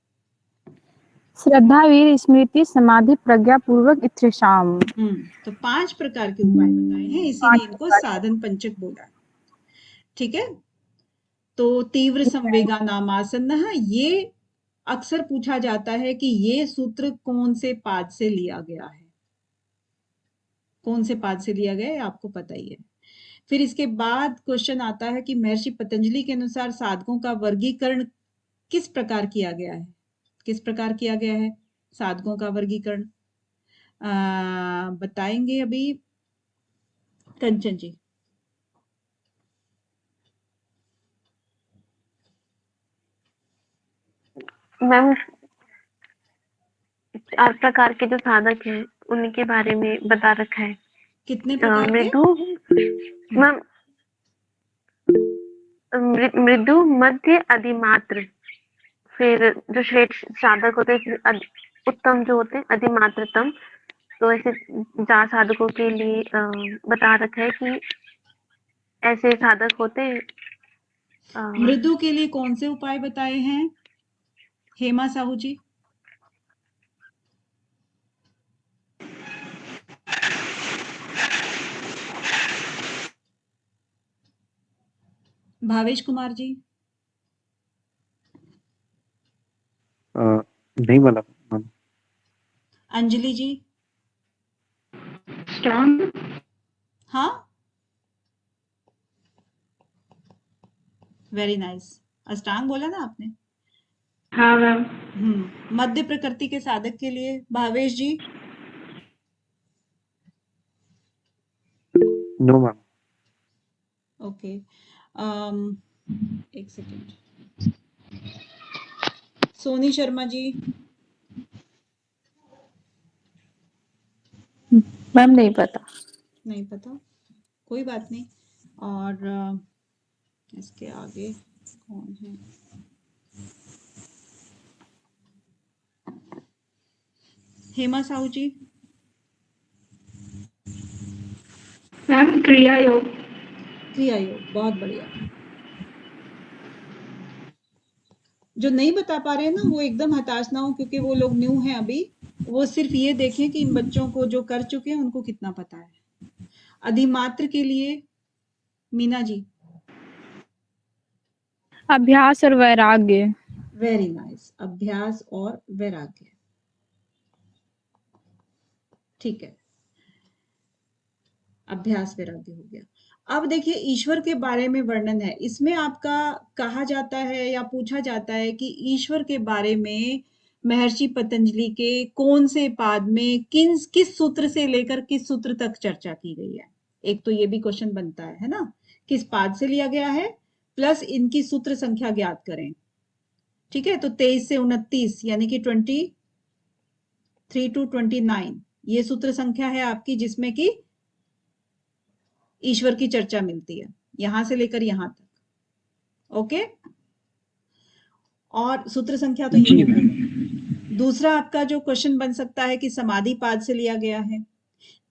श्रद्धा, वीर, स्मृति, समाधि, प्रज्ञा पूर्वक, इच्छाम। तो 5 प्रकार के उपाय बताए हैं, इसीलिए इनको साधन पंचक बोला। ठीक है, तो तीव्र संवेगा नामासन्न, ये अक्सर पूछा जाता है कि ये सूत्र कौन से पाद से लिया गया है, कौन से पाद से लिया गया है आपको पता ही है। फिर इसके बाद क्वेश्चन आता है कि महर्षि पतंजलि के अनुसार साधकों का वर्गीकरण किस प्रकार किया गया है, किस प्रकार किया गया है साधकों का वर्गीकरण, बताएंगे अभी कंचन जी। मैम 4 प्रकार के जो साधक हैं उनके बारे में बता रखा है। कितने प्रकार के? मैम मृदु, मध्य, अधिमात्र, फिर जो श्रेष्ठ साधक होते हैं, उत्तम जो होते हैं, अधिमात्रतम। तो ऐसे 4 साधकों के लिए बता रखा है कि ऐसे साधक होते हैं। मृदु के लिए कौन से उपाय बताए हैं हेमा साहू जी? भावेश कुमार जी? नहीं बोला। अंजलि जी? हाँ, वेरी नाइस, अष्टांग बोला ना आपने? हाँ मैम। मध्य प्रकृति के साधक के लिए Bhavesh ji? No ma'am. Okay, एक सेकेंड। सोनी शर्मा जी? मैम नहीं पता। नहीं पता, कोई बात नहीं। और इसके आगे कौन है? हेमा साहू जी? मैम क्रिया योग। क्रिया योग, बहुत बढ़िया। जो नहीं बता पा रहे हैं ना वो एकदम हताश ना हो, क्योंकि वो लोग न्यू हैं अभी, वो सिर्फ ये देखें कि इन बच्चों को जो कर चुके हैं उनको कितना पता है। अधिमात्र के लिए मीना जी? अभ्यास और वैराग्य। वेरी नाइस, अभ्यास और वैराग्य, ठीक है, अभ्यास वैराग्य हो गया। अब देखिए ईश्वर के बारे में वर्णन है इसमें, आपका कहा जाता है या पूछा जाता है कि ईश्वर के बारे में महर्षि पतंजलि के कौन से पाद में किस सूत्र से लेकर किस सूत्र तक चर्चा की गई है। एक तो ये भी क्वेश्चन बनता है ना, किस पाद से लिया गया है प्लस इनकी सूत्र संख्या ज्ञात करें। ठीक है, तो 23 से 29 यानी कि 23 to 29 ये सूत्र संख्या है आपकी, जिसमें कि ईश्वर की चर्चा मिलती है यहां से लेकर यहां तक। ओके, और सूत्र संख्या तो ये हो गई। दूसरा आपका जो क्वेश्चन बन सकता है कि समाधि पाद से लिया गया है।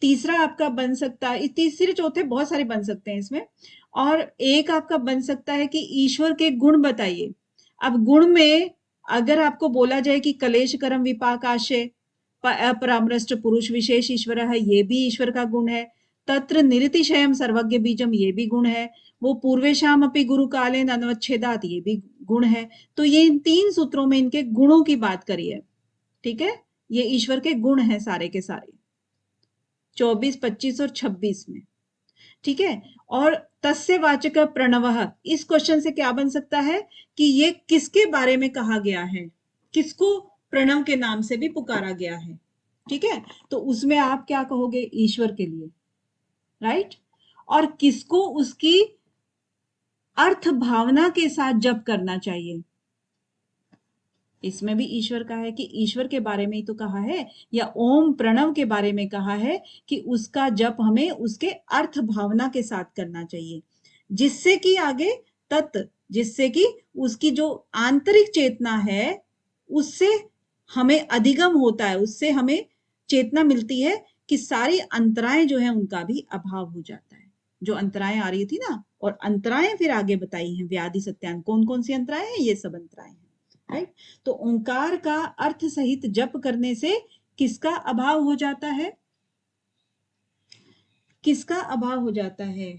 तीसरा आपका बन सकता है, तीसरे चौथे बहुत सारे बन सकते हैं इसमें, और एक आपका बन सकता है कि ईश्वर के गुण बताइए। अब गुण में अगर आपको बोला जाए कि कलेश कर्म विपाक आशय अपरामृष्ट पुरुष विशेष ईश्वर है, ये भी ईश्वर का गुण है। तत्र निरतिशयम सर्वज्ञ बीजम, ये भी गुण है। वो पूर्वेशाम अपि गुरु कालेन अनवच्छेदात, ये भी गुण है। तो ये इन 3 सूत्रों में इनके गुणों की बात करिए। ठीक है, ये ईश्वर के गुण हैं सारे के सारे, 24, 25 और 26 में। ठीक है, और तस्य वाचक प्रणवः, इस क्वेश्चन से क्या बन सकता है कि ये किसके बारे में कहा गया है, किसको प्रणव के नाम से भी पुकारा गया है। ठीक है, तो उसमें आप क्या कहोगे, ईश्वर के लिए, राइट। और किसको उसकी अर्थ भावना के साथ जप करना चाहिए, इसमें भी ईश्वर का है कि ईश्वर के बारे में ही तो कहा है, या ओम प्रणव के बारे में कहा है कि उसका जप हमें उसके अर्थ भावना के साथ करना चाहिए, जिससे कि आगे जिससे कि उसकी जो आंतरिक चेतना है उससे हमें अधिगम होता है, उससे हमें चेतना मिलती है कि सारी अंतराएं जो है उनका भी अभाव हो जाता है। जो अंतराएं आ रही थी ना, और अंतराएं फिर आगे बताई हैं व्याधि सत्यान, कौन कौन सी अंतराएं हैं, ये सब अंतराएं हैं, राइट। तो ओंकार का अर्थ सहित जप करने से किसका अभाव हो जाता है, किसका अभाव हो जाता है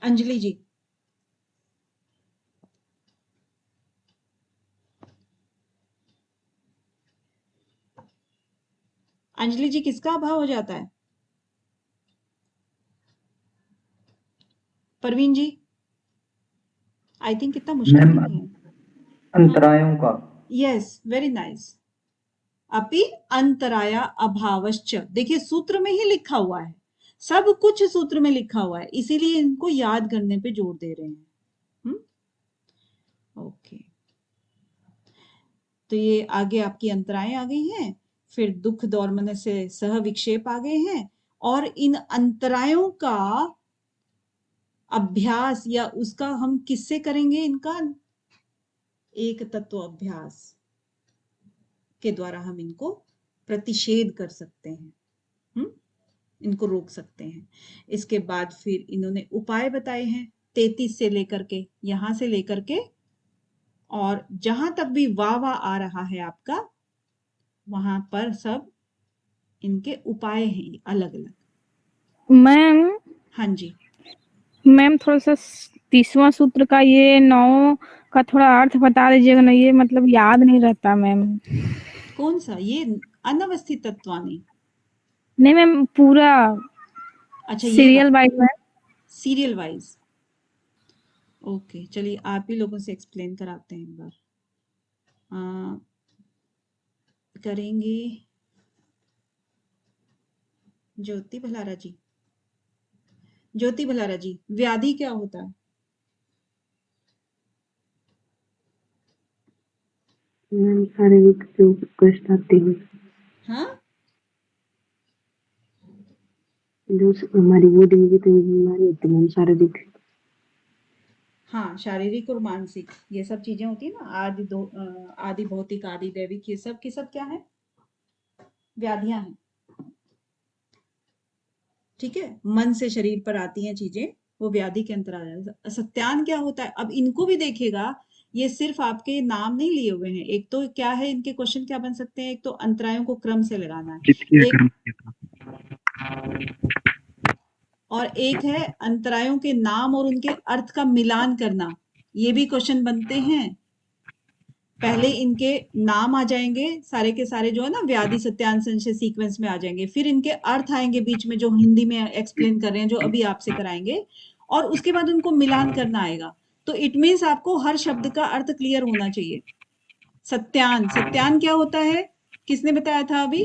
अंजलि जी। अंजलि जी, किसका अभाव हो जाता है? परवीन जी, आई थिंक कितना मुश्किल नहीं है। अंतरायों का। Yes, very nice. अपि अंतराया अभावश्च, देखिए सूत्र में ही लिखा हुआ है, सब कुछ सूत्र में लिखा हुआ है, इसीलिए इनको याद करने पे जोर दे रहे हैं। ओके, तो ये आगे आपकी अंतराएं आ गई हैं, फिर दुख दौर्मन से सह विक्षेप आ गए हैं, और इन अंतरायों का अभ्यास या उसका हम किससे करेंगे, इनका एक तत्व अभ्यास के द्वारा हम इनको प्रतिषेध कर सकते हैं, इनको रोक सकते हैं। इसके बाद फिर इन्होंने उपाय बताए हैं 33 से लेकर के, यहां से लेकर के, और जहां तक भी वाह आ रहा है आपका, वहां पर सब इनके उपाय हैं अलग अलग। मैम, हाँ जी मैम थोड़ा सा 30वां सूत्र का ये 9 का थोड़ा अर्थ बता दीजिएगा ना, ये मतलब याद नहीं रहता मैम। कौन सा, ये अनवस्थित तत्वानी? नहीं मैम, पूरा अच्छा, सीरियल वाइज में। सीरियल वाइज, ओके, चलिए आप ही लोगों से एक्सप्लेन कराते हैं एक बार। करेंगे ज्योति भलारा जी। ज्योति भलारा जी, व्याधि क्या होता है? शारीरिक जो कष्ट आते हैं, हाँ, जो हमारी बॉडी में जितनी बीमारी होती है शारीरिक, हाँ, शारीरिक और मानसिक ये सब चीजें होती है ना, आदि भौतिक, आदि दैविक, ये सब की सब क्या है, व्याधियां हैं। ठीक है, मन से शरीर पर आती हैं चीजें, वो व्याधि के अंतर आ जाता है। सत्यान क्या होता है, अब इनको भी देखिएगा, ये सिर्फ आपके नाम नहीं लिए हुए हैं। एक तो क्या है, इनके क्वेश्चन क्या बन सकते हैं, एक तो अंतरायों को क्रम से लगाना है, और एक है अंतरायों के नाम और उनके अर्थ का मिलान करना, ये भी क्वेश्चन बनते हैं। पहले इनके नाम आ जाएंगे सारे के सारे, जो है ना व्याधि सत्यान संशय सीक्वेंस में आ जाएंगे, फिर इनके अर्थ आएंगे बीच में, जो हिंदी में एक्सप्लेन कर रहे हैं, जो अभी आपसे कराएंगे, और उसके बाद उनको मिलान करना आएगा। तो इट मीन्स आपको हर शब्द का अर्थ क्लियर होना चाहिए। सत्यान, सत्यान क्या होता है? किसने बताया था अभी?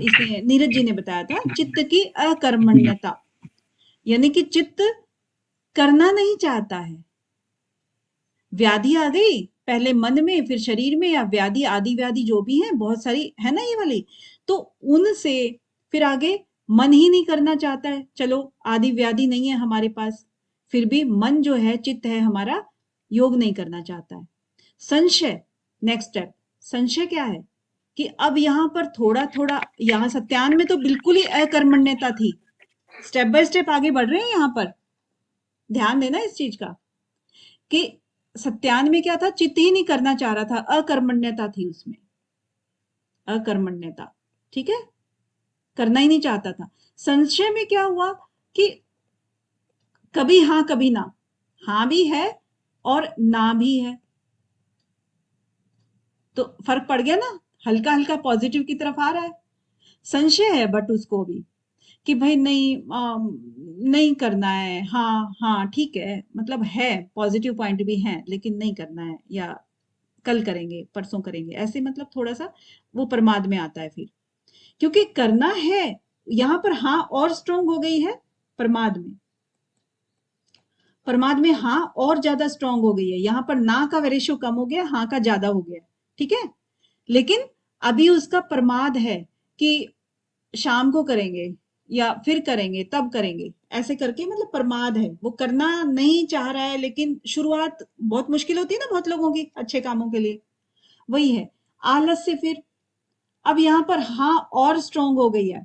इसने, नीरज जी ने बताया था, चित्त की अकर्मण्यता, यानी कि चित्त करना नहीं चाहता है। व्याधि आ गई पहले मन में, फिर शरीर में, या व्याधि आदि व्याधि जो भी है, बहुत सारी है ना ये वाली, तो उनसे फिर आगे मन ही नहीं करना चाहता है। चलो आदि व्याधि नहीं है हमारे पास, फिर भी मन जो है, चित्त है हमारा, योग नहीं करना चाहता है। संशय, नेक्स्ट स्टेप, संशय क्या है कि अब यहाँ पर थोड़ा थोड़ा, यहाँ सत्यान में तो बिल्कुल ही अकर्मण्यता थी, स्टेप बाय स्टेप आगे बढ़ रहे हैं यहाँ पर, ध्यान देना इस चीज का कि सत्यान में क्या था, चित्त ही नहीं करना चाह रहा था, अकर्मण्यता थी उसमें, अकर्मण्यता, ठीक है, करना ही नहीं चाहता था। संशय में क्या हुआ कि कभी हाँ कभी ना, हाँ भी है और ना भी है, तो फर्क पड़ गया ना, हल्का हल्का पॉजिटिव की तरफ आ रहा है। संशय है बट उसको भी कि भाई नहीं नहीं करना है, हाँ हाँ ठीक है, मतलब है, पॉजिटिव पॉइंट भी है, लेकिन नहीं करना है, या कल करेंगे, परसों करेंगे, ऐसे मतलब थोड़ा सा वो प्रमाद में आता है फिर, क्योंकि करना है। यहाँ पर हाँ और स्ट्रोंग हो गई है प्रमाद में, प्रमाद में हाँ और ज्यादा स्ट्रोंग हो गई है, यहाँ पर ना का रेशियो कम हो गया, हाँ का ज्यादा हो गया, ठीक है। लेकिन अभी उसका प्रमाद है कि शाम को करेंगे या फिर करेंगे, तब करेंगे, ऐसे करके मतलब प्रमाद है, वो करना नहीं चाह रहा है। लेकिन शुरुआत बहुत मुश्किल होती है ना बहुत लोगों की अच्छे कामों के लिए, वही है आलस से। फिर अब यहाँ पर हाँ और स्ट्रोंग हो गई है,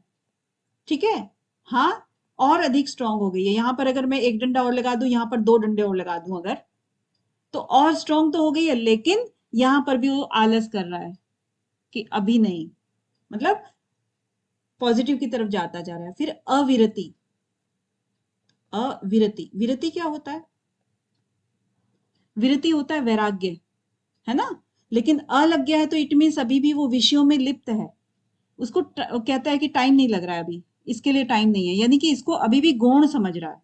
ठीक है, हाँ और अधिक स्ट्रोंग हो गई है। यहाँ पर अगर मैं एक डंडा और लगा दूं, यहाँ पर 2 डंडे और लगा दूं अगर, तो और स्ट्रोंग तो हो गई है, लेकिन यहाँ पर भी वो आलस कर रहा है कि अभी नहीं, मतलब पॉजिटिव की तरफ जाता जा रहा है। फिर अविरति, अविरति, विरति क्या होता है? विरति होता है वैराग्य, है ना, लेकिन अ लग गया है तो इट मीन्स अभी भी वो विषयों में लिप्त है, उसको कहता है कि टाइम नहीं लग रहा है, अभी इसके लिए टाइम नहीं है, यानी कि इसको अभी भी गौण समझ रहा है।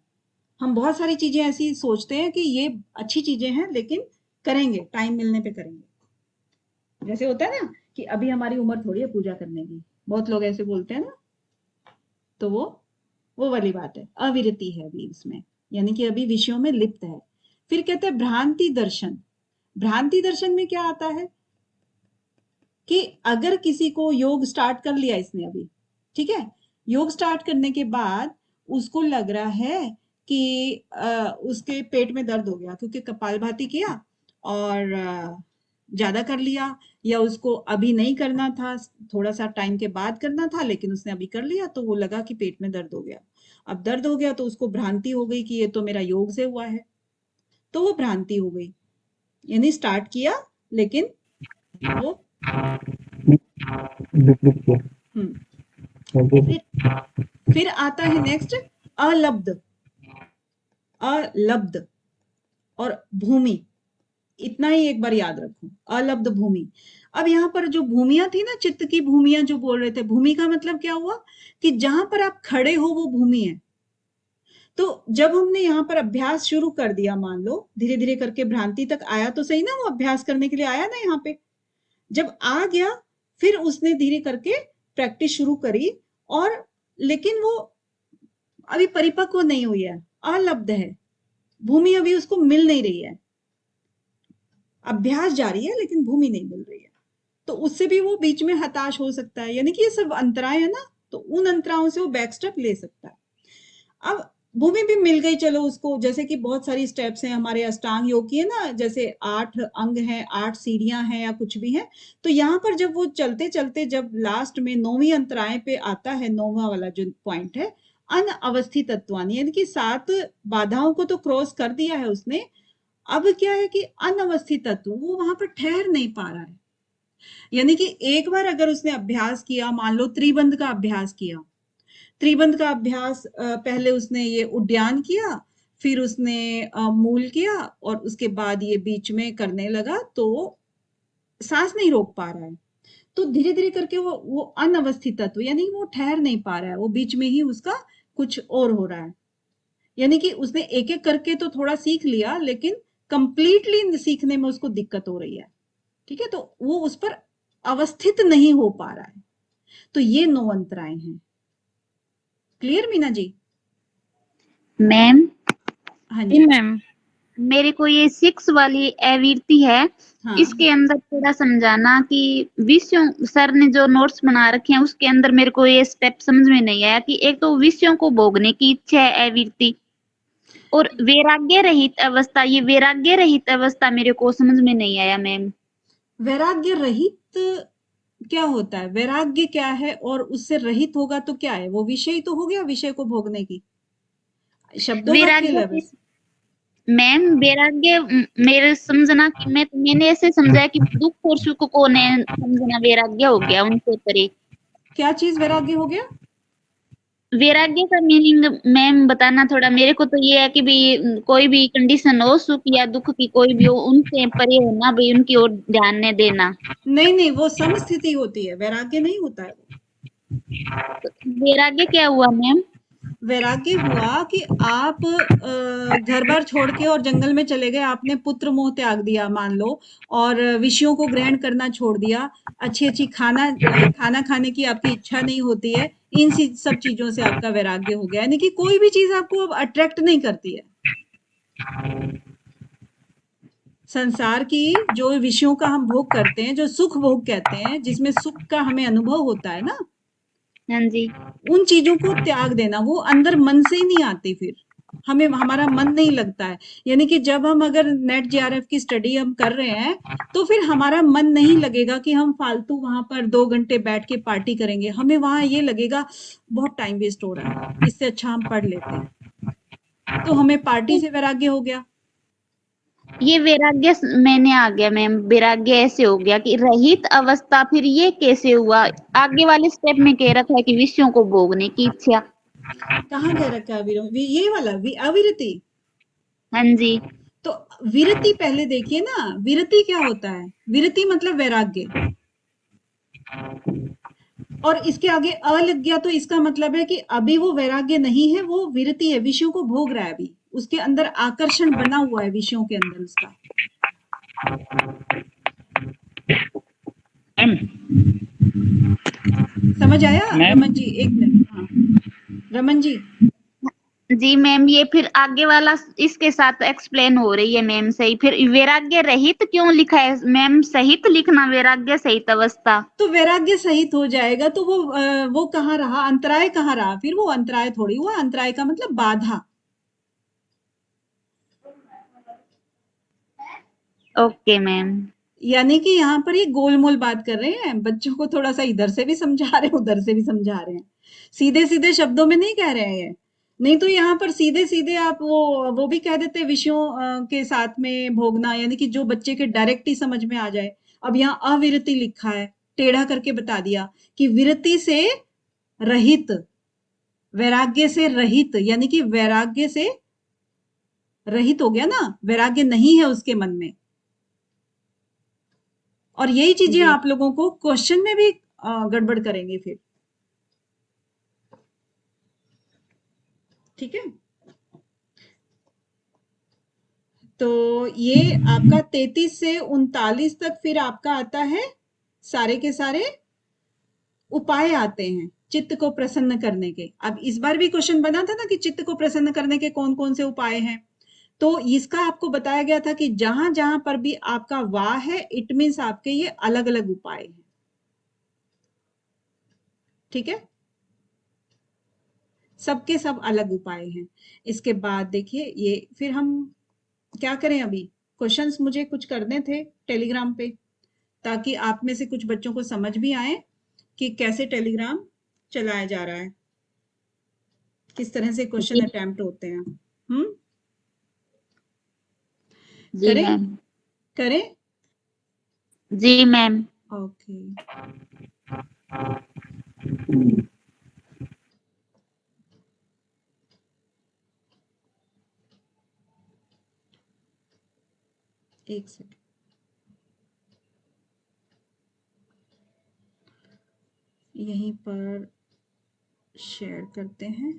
हम बहुत सारी चीजें ऐसी सोचते हैं कि ये अच्छी चीजें हैं, लेकिन करेंगे, टाइम मिलने पे करेंगे। जैसे होता है ना कि अभी हमारी उम्र थोड़ी है पूजा करने की, बहुत लोग ऐसे बोलते हैं ना, तो वो वाली बात है, अविरति है अभी इसमें, यानी कि अभी विषयों में लिप्त है। फिर कहते हैं भ्रांति दर्शन। भ्रांति दर्शन में क्या आता है कि अगर किसी को योग स्टार्ट कर लिया इसने अभी, ठीक है, योग स्टार्ट करने के बाद उसको लग रहा है कि उसके पेट में दर्द हो गया क्योंकि कपालभाति किया और ज्यादा कर लिया, या उसको अभी नहीं करना था, थोड़ा सा टाइम के बाद करना था, लेकिन उसने अभी कर लिया, तो वो लगा कि पेट में दर्द हो गया। अब दर्द हो गया तो उसको भ्रांति हो गई कि ये तो मेरा योग से हुआ है, तो वो भ्रांति हो गई, यानी स्टार्ट किया लेकिन वो फिर आता है नेक्स्ट अलब्ध, अलब्ध और भूमि, इतना ही एक बार याद रखो, अलब्ध भूमि। अब यहाँ पर जो भूमियां थी ना, चित्त की भूमियां जो बोल रहे थे, भूमि का मतलब क्या हुआ कि जहां पर आप खड़े हो वो भूमि है। तो जब हमने यहाँ पर अभ्यास शुरू कर दिया, मान लो धीरे धीरे करके भ्रांति तक आया तो सही ना, वो अभ्यास करने के लिए आया ना यहाँ पे, जब आ गया फिर उसने धीरे करके प्रैक्टिस शुरू करी, और लेकिन वो अभी परिपक्व नहीं हुई है, अलब्ध है, भूमि अभी उसको मिल नहीं रही है, अभ्यास जारी है लेकिन भूमि नहीं मिल रही है, तो उससे भी वो बीच में हताश हो सकता है, यानी कि ये सब अंतराय है ना, तो उन अंतरायों से वो बैक स्टेप ले सकता है। अब भूमि भी मिल गई, चलो उसको, जैसे कि बहुत सारी स्टेप्स हैं हमारे अष्टांग योग की, है ना, जैसे 8 अंग हैं, 8 सीढ़ियां हैं या कुछ भी है, तो यहाँ पर जब वो चलते चलते जब लास्ट में 9वीं अंतराय पे आता है, 9वां वाला जो पॉइंट है, अनअवस्थित तत्वानि, यानी कि 7 बाधाओं को तो क्रॉस कर दिया है उसने, अब क्या है कि अनवस्थित तत्व, वो वहां पर ठहर नहीं पा रहा है। यानी कि एक बार अगर उसने अभ्यास किया, मान लो त्रिबंध का अभ्यास किया, त्रिबंध का अभ्यास पहले उसने ये उड्डयन किया, फिर उसने मूल किया, और उसके बाद ये बीच में करने लगा, तो सांस नहीं रोक पा रहा है, तो धीरे धीरे करके वो अनवस्थित तत्व, यानी वो ठहर नहीं पा रहा है, वो बीच में ही उसका कुछ और हो रहा है। यानी कि उसने एक एक करके तो थोड़ा सीख लिया, लेकिन कंप्लीटली सीखने में उसको दिक्कत हो रही है। ठीक है, तो वो उस पर अवस्थित नहीं हो पा रहा है। तो ये 9 अंतराएं हैं। क्लियर मीना जी? मैम हाँ जी जी। मैम। मेरे को ये 6 वाली एविरति है, हाँ इसके अंदर थोड़ा समझाना कि विषयों, सर ने जो नोट्स बना रखे हैं उसके अंदर मेरे को ये स्टेप समझ में नहीं आया कि एक तो विषयों को भोगने की इच्छा है एविरति, और वैराग्य रहित अवस्था, ये वैराग्य रहित अवस्था मेरे को समझ में नहीं आया मैम। वैराग्य रहित क्या होता है? वैराग्य क्या है और उससे रहित होगा तो क्या है? वो विषय ही तो हो गया, विषय को भोगने की। शब्दों का खेल वैराग्य है बस। मैम, वैराग्य मेरे समझना कि मैंने ऐसे समझा कि दुख और सुख को ने समझना वैराग्य हो गया उनसे परे। क्या चीज वैराग्य हो गया? वैराग्य का मीनिंग मैम बताना थोड़ा। मेरे को तो ये है कि भाई कोई भी कंडीशन हो, सुख या दुख की कोई भी हो, उनसे परे होना, भाई उनकी ओर ध्यान न देना। नहीं नहीं, वो समस्थिति होती है, वैराग्य नहीं होता है। वैराग्य क्या हुआ मैम? वैराग्य हुआ कि आप घर बार छोड़ के और जंगल में चले गए, आपने पुत्र मोह त्याग दिया मान लो, और विषयों को ग्रहण करना छोड़ दिया, अच्छी अच्छी खाना खाने की आपकी इच्छा नहीं होती है, इन सब चीजों से आपका वैराग्य हो गया। यानी कि कोई भी चीज आपको अब अट्रैक्ट नहीं करती है। संसार की जो विषयों का हम भोग करते हैं, जो सुख भोग कहते हैं, जिसमें सुख का हमें अनुभव होता है ना, हाँ जी। उन चीजों को त्याग देना, वो अंदर मन से ही नहीं आती, फिर हमें हमारा मन नहीं लगता है। यानी कि जब हम अगर नेट जेआरएफ की स्टडी हम कर रहे हैं, तो फिर हमारा मन नहीं लगेगा कि हम फालतू वहां पर 2 घंटे बैठ के पार्टी करेंगे। हमें वहां ये लगेगा बहुत टाइम वेस्ट हो रहा है, इससे अच्छा हम पढ़ लेते हैं। तो हमें पार्टी से वैराग्य हो गया। ये वैराग्य मैंने आ गया मैम, वैराग्य ऐसे हो गया कि रहित अवस्था, फिर ये कैसे हुआ? आगे वाले स्टेप में कह रखा है कि विषयों को भोगने की इच्छा। कहाँ कह रखा है ये वाला अविरति? हाँ जी। तो विरति पहले देखिए ना, विरति क्या होता है? विरति मतलब वैराग्य, और इसके आगे अ लग गया तो इसका मतलब है कि अभी वो वैराग्य नहीं है, वो विरति है, विषयों को भोग रहा है अभी, उसके अंदर आकर्षण बना हुआ है विषयों के अंदर उसका। मैम समझ आया मैम रमन जी? एक मिनट, हाँ रमन जी। जी मैम, ये फिर आगे वाला इसके साथ एक्सप्लेन हो रही है मैम सही। फिर वैराग्य रहित क्यों लिखा है मैम? सहित लिखना, वैराग्य सहित अवस्था। तो वैराग्य सहित हो जाएगा तो वो कहाँ रहा? अंतराय कहाँ रहा? फिर वो अंतराय थोड़ी हुआ, अंतराय का मतलब बाधा। Okay ma'am. यानी कि यहाँ पर ये गोलमोल बात कर रहे हैं, बच्चों को थोड़ा सा इधर से भी समझा रहे हैं, उधर से भी समझा रहे हैं, सीधे सीधे शब्दों में नहीं कह रहे हैं ये। नहीं तो यहाँ पर सीधे सीधे आप वो भी कह देते विषयों के साथ में भोगना, यानी कि जो बच्चे के डायरेक्ट ही समझ में आ जाए। अब यहाँ अविरति लिखा है, टेढ़ा करके बता दिया कि विरति से रहित, वैराग्य से रहित, यानी कि वैराग्य से रहित हो गया ना, वैराग्य नहीं है उसके मन में। और यही चीजें जी आप लोगों को क्वेश्चन में भी गड़बड़ करेंगे फिर। ठीक है, तो ये आपका 33 से 39 तक फिर आपका आता है, सारे के सारे उपाय आते हैं चित्त को प्रसन्न करने के। अब इस बार भी क्वेश्चन बना था ना कि चित्त को प्रसन्न करने के कौन कौन से उपाय हैं, तो इसका आपको बताया गया था कि जहां जहां पर भी आपका वाह है, इट मीन्स आपके ये अलग अलग उपाय हैं। ठीक है, सबके सब अलग उपाय हैं। इसके बाद देखिए ये फिर हम क्या करें, अभी क्वेश्चंस मुझे कुछ करने थे टेलीग्राम पे, ताकि आप में से कुछ बच्चों को समझ भी आए कि कैसे टेलीग्राम चलाया जा रहा है, किस तरह से क्वेश्चन जी अटेम्प्ट होते हैं। जी करें मैम। करें जी मैम। ओके। एक सेकंड, यहीं पर शेयर करते हैं।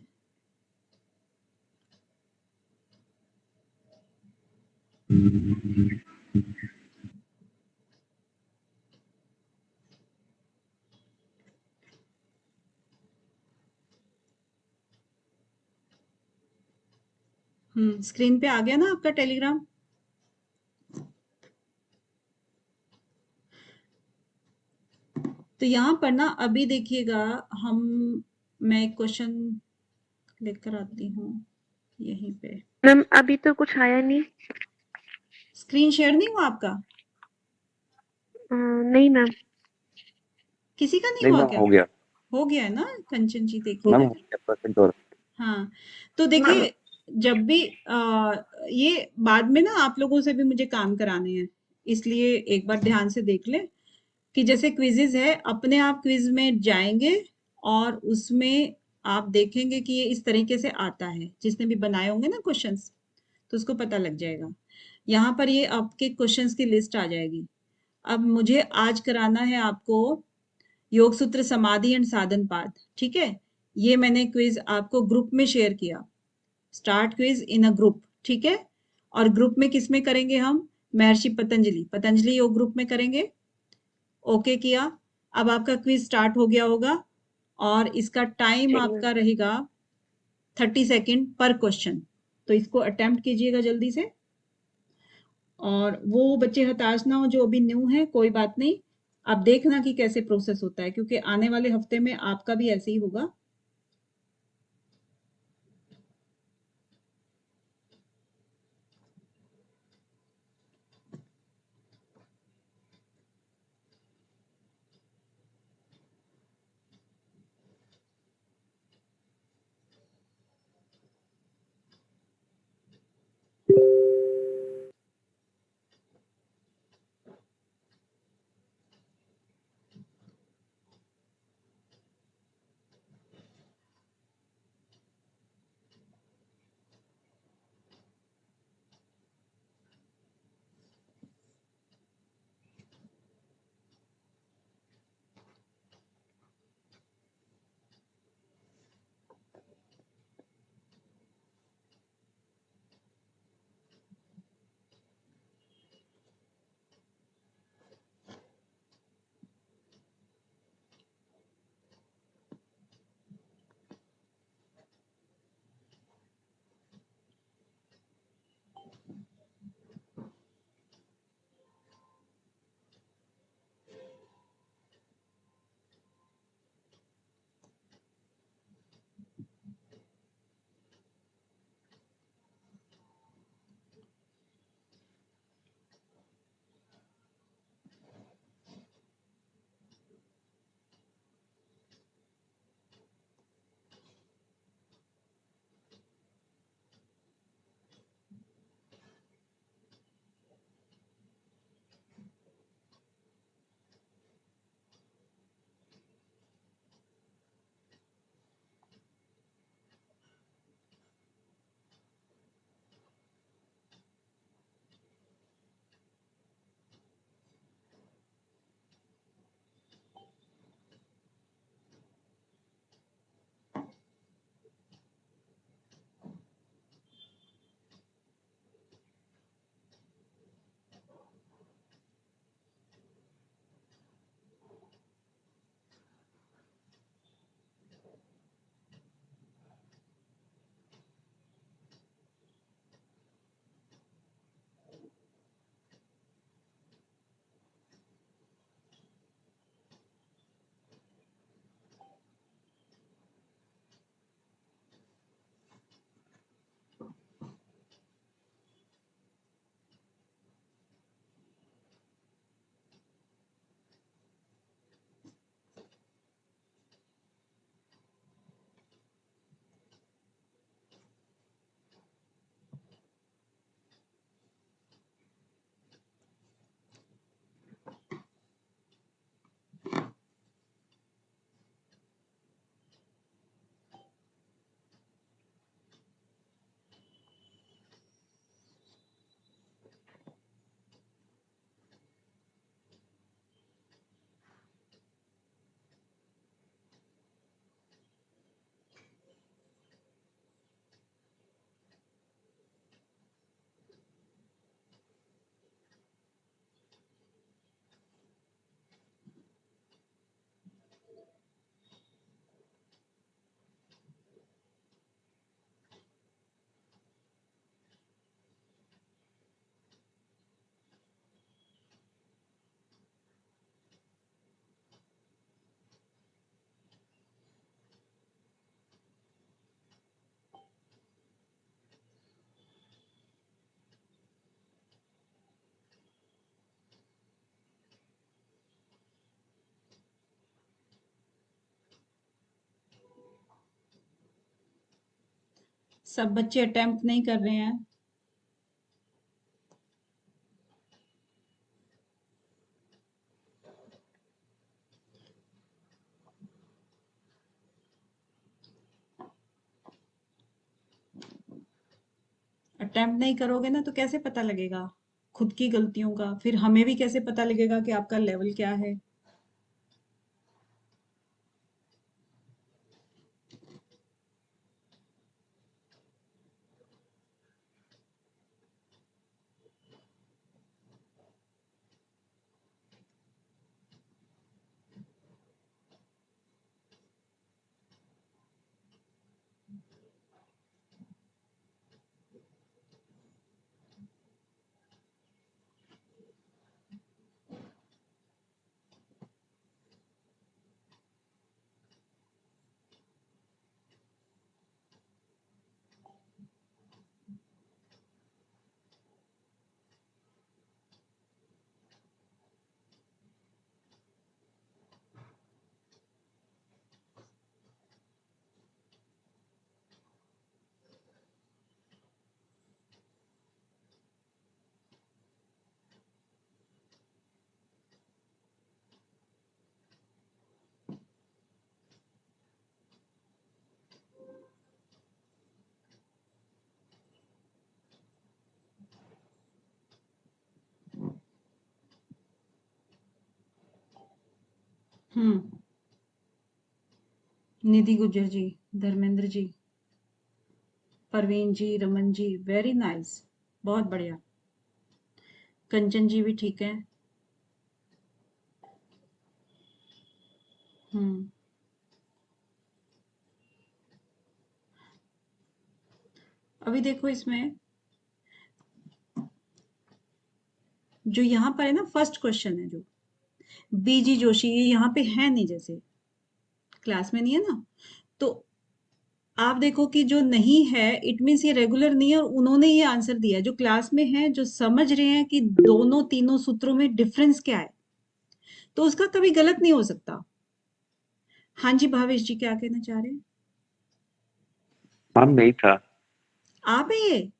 स्क्रीन पे आ गया ना आपका टेलीग्राम? तो यहाँ पर ना अभी देखिएगा, मैं एक क्वेश्चन लेकर आती हूँ यहीं पे। मैम अभी तो कुछ आया नहीं। स्क्रीन शेयर नहीं हुआ आपका? नहीं मैम। किसी का नहीं नहीं हुआ मैम, क्या? हो गया हो गया है ना? कंचन जी मैम, देखिएगा। हो गया परसेंट और हाँ, तो देखिए, जब भी ये बाद में ना आप लोगों से भी मुझे काम कराने हैं, इसलिए एक बार ध्यान से देख लें कि जैसे क्विज़ेज़ है, अपने आप क्विज़ में जाएँगे और उसमें आप देखेंगे कि ये इस तरीके से आता है। जिसने भी बनाए होंगे ना क्वेश्चंस, तो उसको पता लग जाएगा। यहाँ पर ये आपके क्वेश्चंस की लिस्ट आ जाएगी। अब मुझे आज कराना है आपको योग सूत्र समाधि एंड साधन पाद, ठीक है? ये मैंने क्विज़ आपको ग्रुप में शेयर किया। Start quiz in a group, ठीक है? और ग्रुप में किसमें करेंगे हम? महर्षि पतंजलि योग ग्रुप में करेंगे। ओके किया। अब आपका क्विज स्टार्ट हो गया होगा और इसका टाइम जी आपका रहेगा 30 सेकेंड पर क्वेश्चन। तो इसको अटेम्प्ट कीजिएगा जल्दी से। और वो बच्चे हताश ना हो जो अभी न्यू है, कोई बात नहीं। अब देखना कि कैसे प्रोसेस होता है, क्योंकि आने वाले हफ्ते में आपका भी ऐसे ही होगा। सब बच्चे अटेम्प्ट नहीं कर रहे हैं। अटेम्प्ट नहीं करोगे ना तो कैसे पता लगेगा खुद की गलतियों का, फिर हमें भी कैसे पता लगेगा कि आपका लेवल क्या है। निधि गुज्जर जी, धर्मेंद्र जी, परवीन जी, रमन जी, वेरी नाइस, बहुत बढ़िया। कंचन जी भी ठीक है। अभी देखो इसमें जो यहाँ पर है ना, फर्स्ट क्वेश्चन है जो बीजी जोशी, ये यहाँ पे है नहीं, जैसे क्लास में नहीं है ना, तो आप देखो कि जो नहीं है इट मीन्स ये रेगुलर नहीं है, और उन्होंने ये आंसर दिया है। जो क्लास में है, जो समझ रहे हैं कि दोनों तीनों सूत्रों में डिफरेंस क्या है, तो उसका कभी गलत नहीं हो सकता। हाँ जी, भावेश जी क्या कहना चाह रहे हैं? मैम नहीं था आप है ये?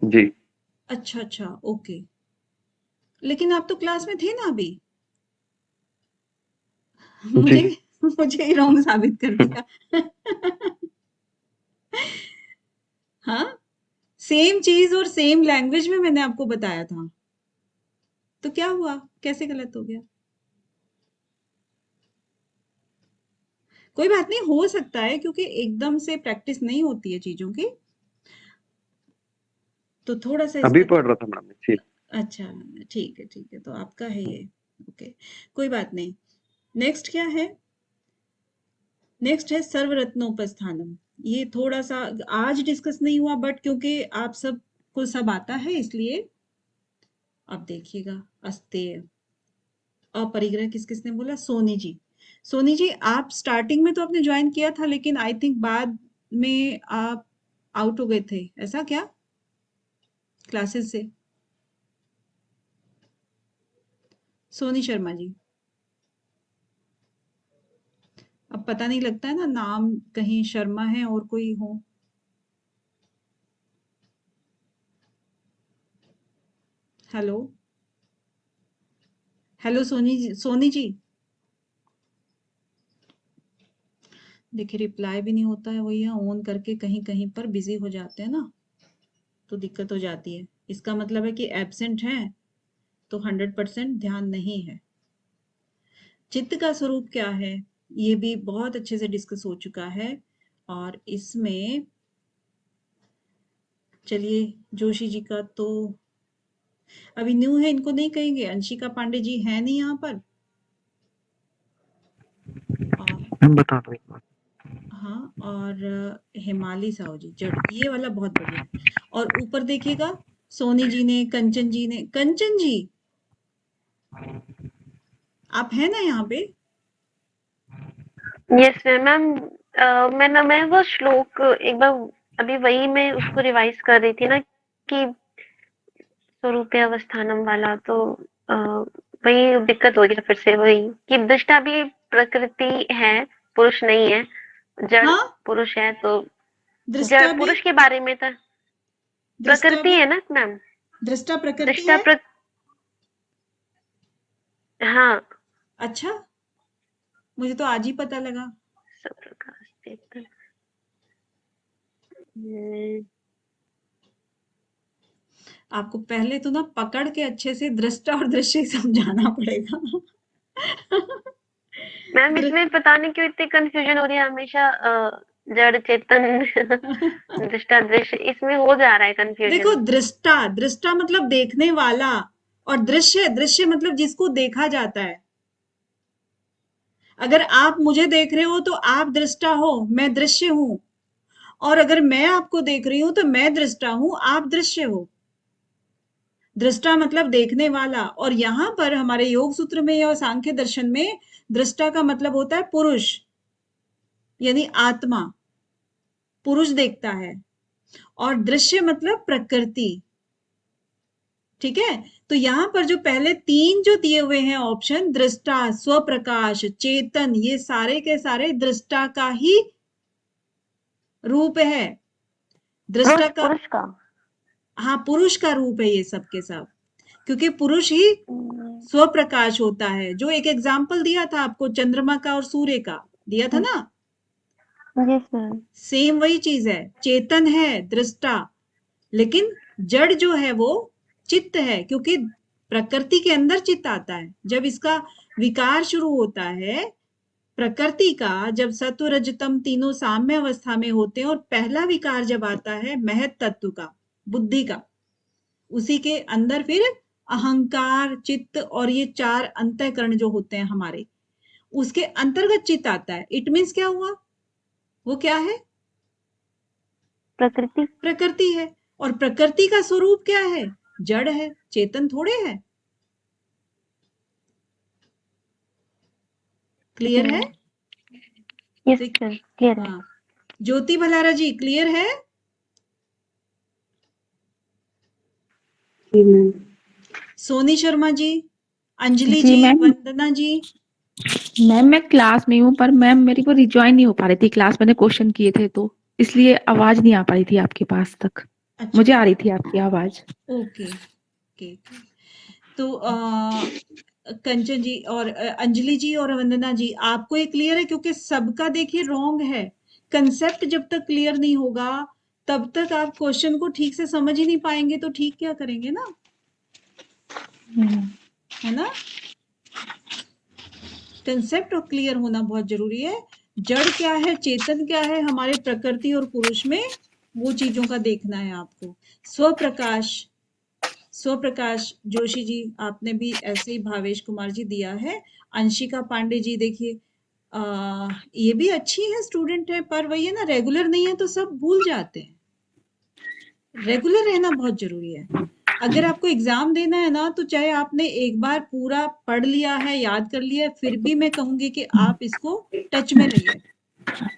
जी। अच्छा अच्छा, ओके। लेकिन आप तो क्लास में थे ना अभी। जी मुझे मुझे ही रॉन्ग साबित कर दिया। हाँ, सेम चीज और सेम लैंग्वेज में मैंने आपको बताया था, तो क्या हुआ, कैसे गलत हो गया? कोई बात नहीं, हो सकता है, क्योंकि एकदम से प्रैक्टिस नहीं होती है चीजों की, तो थोड़ा सा अभी इसका। पढ़ रहा था मैम जी। अच्छा, ठीक है, तो आपका है ये, ओके, कोई बात नहीं। नेक्स्ट क्या है? नेक्स्ट है सर्वरत्नोपस्थानम। ये थोड़ा सा आज डिस्कस नहीं हुआ, बट क्योंकि आप सबको सब आता है इसलिए। अब देखिएगा, अस्तेय, अपरिग्रह किस किसने बोला? सोनी जी। सोनी जी, आप स्टार्टिंग में तो आपने ज्वाइन किया था, लेकिन आई थिंक बाद में आप आउट हो गए थे, ऐसा क्या क्लासेस से? सोनी शर्मा जी, अब पता नहीं लगता है ना, नाम कहीं शर्मा है और कोई हो। हेलो हेलो, सोनी जी, देखिए रिप्लाई भी नहीं होता है, वही है, ऑन करके कहीं कहीं पर बिजी हो जाते हैं ना, तो दिक्कत हो जाती है। इसका मतलब है कि एब्सेंट है, तो 100% ध्यान नहीं है। चित्त का स्वरूप क्या है, ये भी बहुत अच्छे से डिस्कस हो चुका है, और इसमें चलिए, जोशी जी का तो अभी न्यू है, इनको नहीं कहेंगे। अंशिका पांडे जी है नहीं यहाँ पर, और मैम बता दो एक बार। हाँ, और हिमाली साहू जी, जड़, ये वाला बहुत बढ़िया है। और ऊपर देखिएगा, सोनी जी ने, कंचन जी ने, कंचन जी आप है ना यहाँ पे? Yes ma'am. मैं वो श्लोक एक बार, अभी वही मैं उसको रिवाइज कर रही थी ना, कि स्वरूप अवस्थानम वाला, तो वही दिक्कत हो गया फिर से, वही कि दृष्टा भी प्रकृति है, पुरुष नहीं है, जड़ हाँ, पुरुष है, तो दृष्टा जड़ भी पुरुष के बारे में था, दृष्टा प्रकृति भी है ना मैम, दृष्टा प्रकृति दृष्टा है। हाँ, अच्छा, मुझे तो आज ही पता लगा। स्वप्रकाश चेतन। आपको पहले तो ना पकड़ के अच्छे से दृष्टा और दृश्य समझाना पड़ेगा। मैम इसमें पता नहीं क्यों इतनी कंफ्यूजन हो रही है हमेशा, जड़ चेतन दृष्टा दृश्य, इसमें हो जा रहा है देखो, कंफ्यूजन। दृष्टा दृष्टा मतलब देखने वाला, और दृश्य दृश्य मतलब जिसको देखा जाता है। अगर आप मुझे देख रहे हो तो आप दृष्टा हो, मैं दृश्य हूं, और अगर मैं आपको देख रही हूं तो मैं दृष्टा हूं, आप दृश्य हो। दृष्टा मतलब देखने वाला, और यहां पर हमारे योग सूत्र में और सांख्य दर्शन में दृष्टा का मतलब होता है पुरुष, यानी आत्मा, पुरुष देखता है, और दृश्य मतलब प्रकृति। ठीक है, तो यहां पर जो पहले 3 जो दिए हुए हैं ऑप्शन, दृष्टा, स्वप्रकाश, चेतन, ये सारे के सारे दृष्टा का ही रूप है। दृष्टा का, पुरुष का, हाँ, पुरुष का रूप है ये सब के सब, क्योंकि पुरुष ही स्वप्रकाश होता है। जो एक एग्जाम्पल दिया था आपको चंद्रमा का और सूर्य का दिया था ना, सेम वही चीज है। चेतन है दृष्टा, लेकिन जड़ जो है वो चित्त है, क्योंकि प्रकृति के अंदर चित्त आता है। जब इसका विकार शुरू होता है प्रकृति का, जब सत्व रजतम तीनों साम्य अवस्था में होते हैं, और पहला विकार जब आता है महत तत्व का, बुद्धि का, उसी के अंदर फिर अहंकार, चित्त और ये 4 अंतःकरण जो होते हैं हमारे, उसके अंतर्गत चित्त आता है। इट मीन्स क्या हुआ, वो क्या है, प्रकृति, प्रकृति है। और प्रकृति का स्वरूप क्या है, जड़ है, चेतन थोड़े है। क्लियर है? क्लियर है। हाँ, ज्योति भलारा जी क्लियर है? सोनी शर्मा जी, अंजलि जी, वंदना जी। मैम मैं क्लास में हूँ, पर मैम मेरी वो रिजॉइन नहीं हो पा रही थी क्लास, मैंने क्वेश्चन किए थे तो इसलिए आवाज नहीं आ पा रही थी आपके पास तक। अच्छा, मुझे आ रही थी आपकी आवाज। Okay okay. तो कंचन जी और अंजलि जी और वंदना जी, आपको ये क्लियर है? क्योंकि सबका देखिए रॉन्ग है। कंसेप्ट जब तक क्लियर नहीं होगा तब तक आप क्वेश्चन को ठीक से समझ ही नहीं पाएंगे, तो ठीक क्या करेंगे ना, है ना? कंसेप्ट और क्लियर होना बहुत जरूरी है। जड़ क्या है, चेतन क्या है हमारे प्रकृति और पुरुष में, वो चीजों का देखना है आपको। स्वप्रकाश, स्वप्रकाश जोशी जी, आपने भी ऐसे ही भावेश कुमार जी दिया है। अंशिका पांडे जी देखिए, ये भी अच्छी है, स्टूडेंट है, पर वही है ना, रेगुलर नहीं है तो सब भूल जाते हैं। रेगुलर रहना बहुत जरूरी है। अगर आपको एग्जाम देना है ना, तो चाहे आपने एक बार पूरा पढ़ लिया है, याद कर लिया है, फिर भी मैं कहूंगी कि आप इसको टच में रहिए, ताकि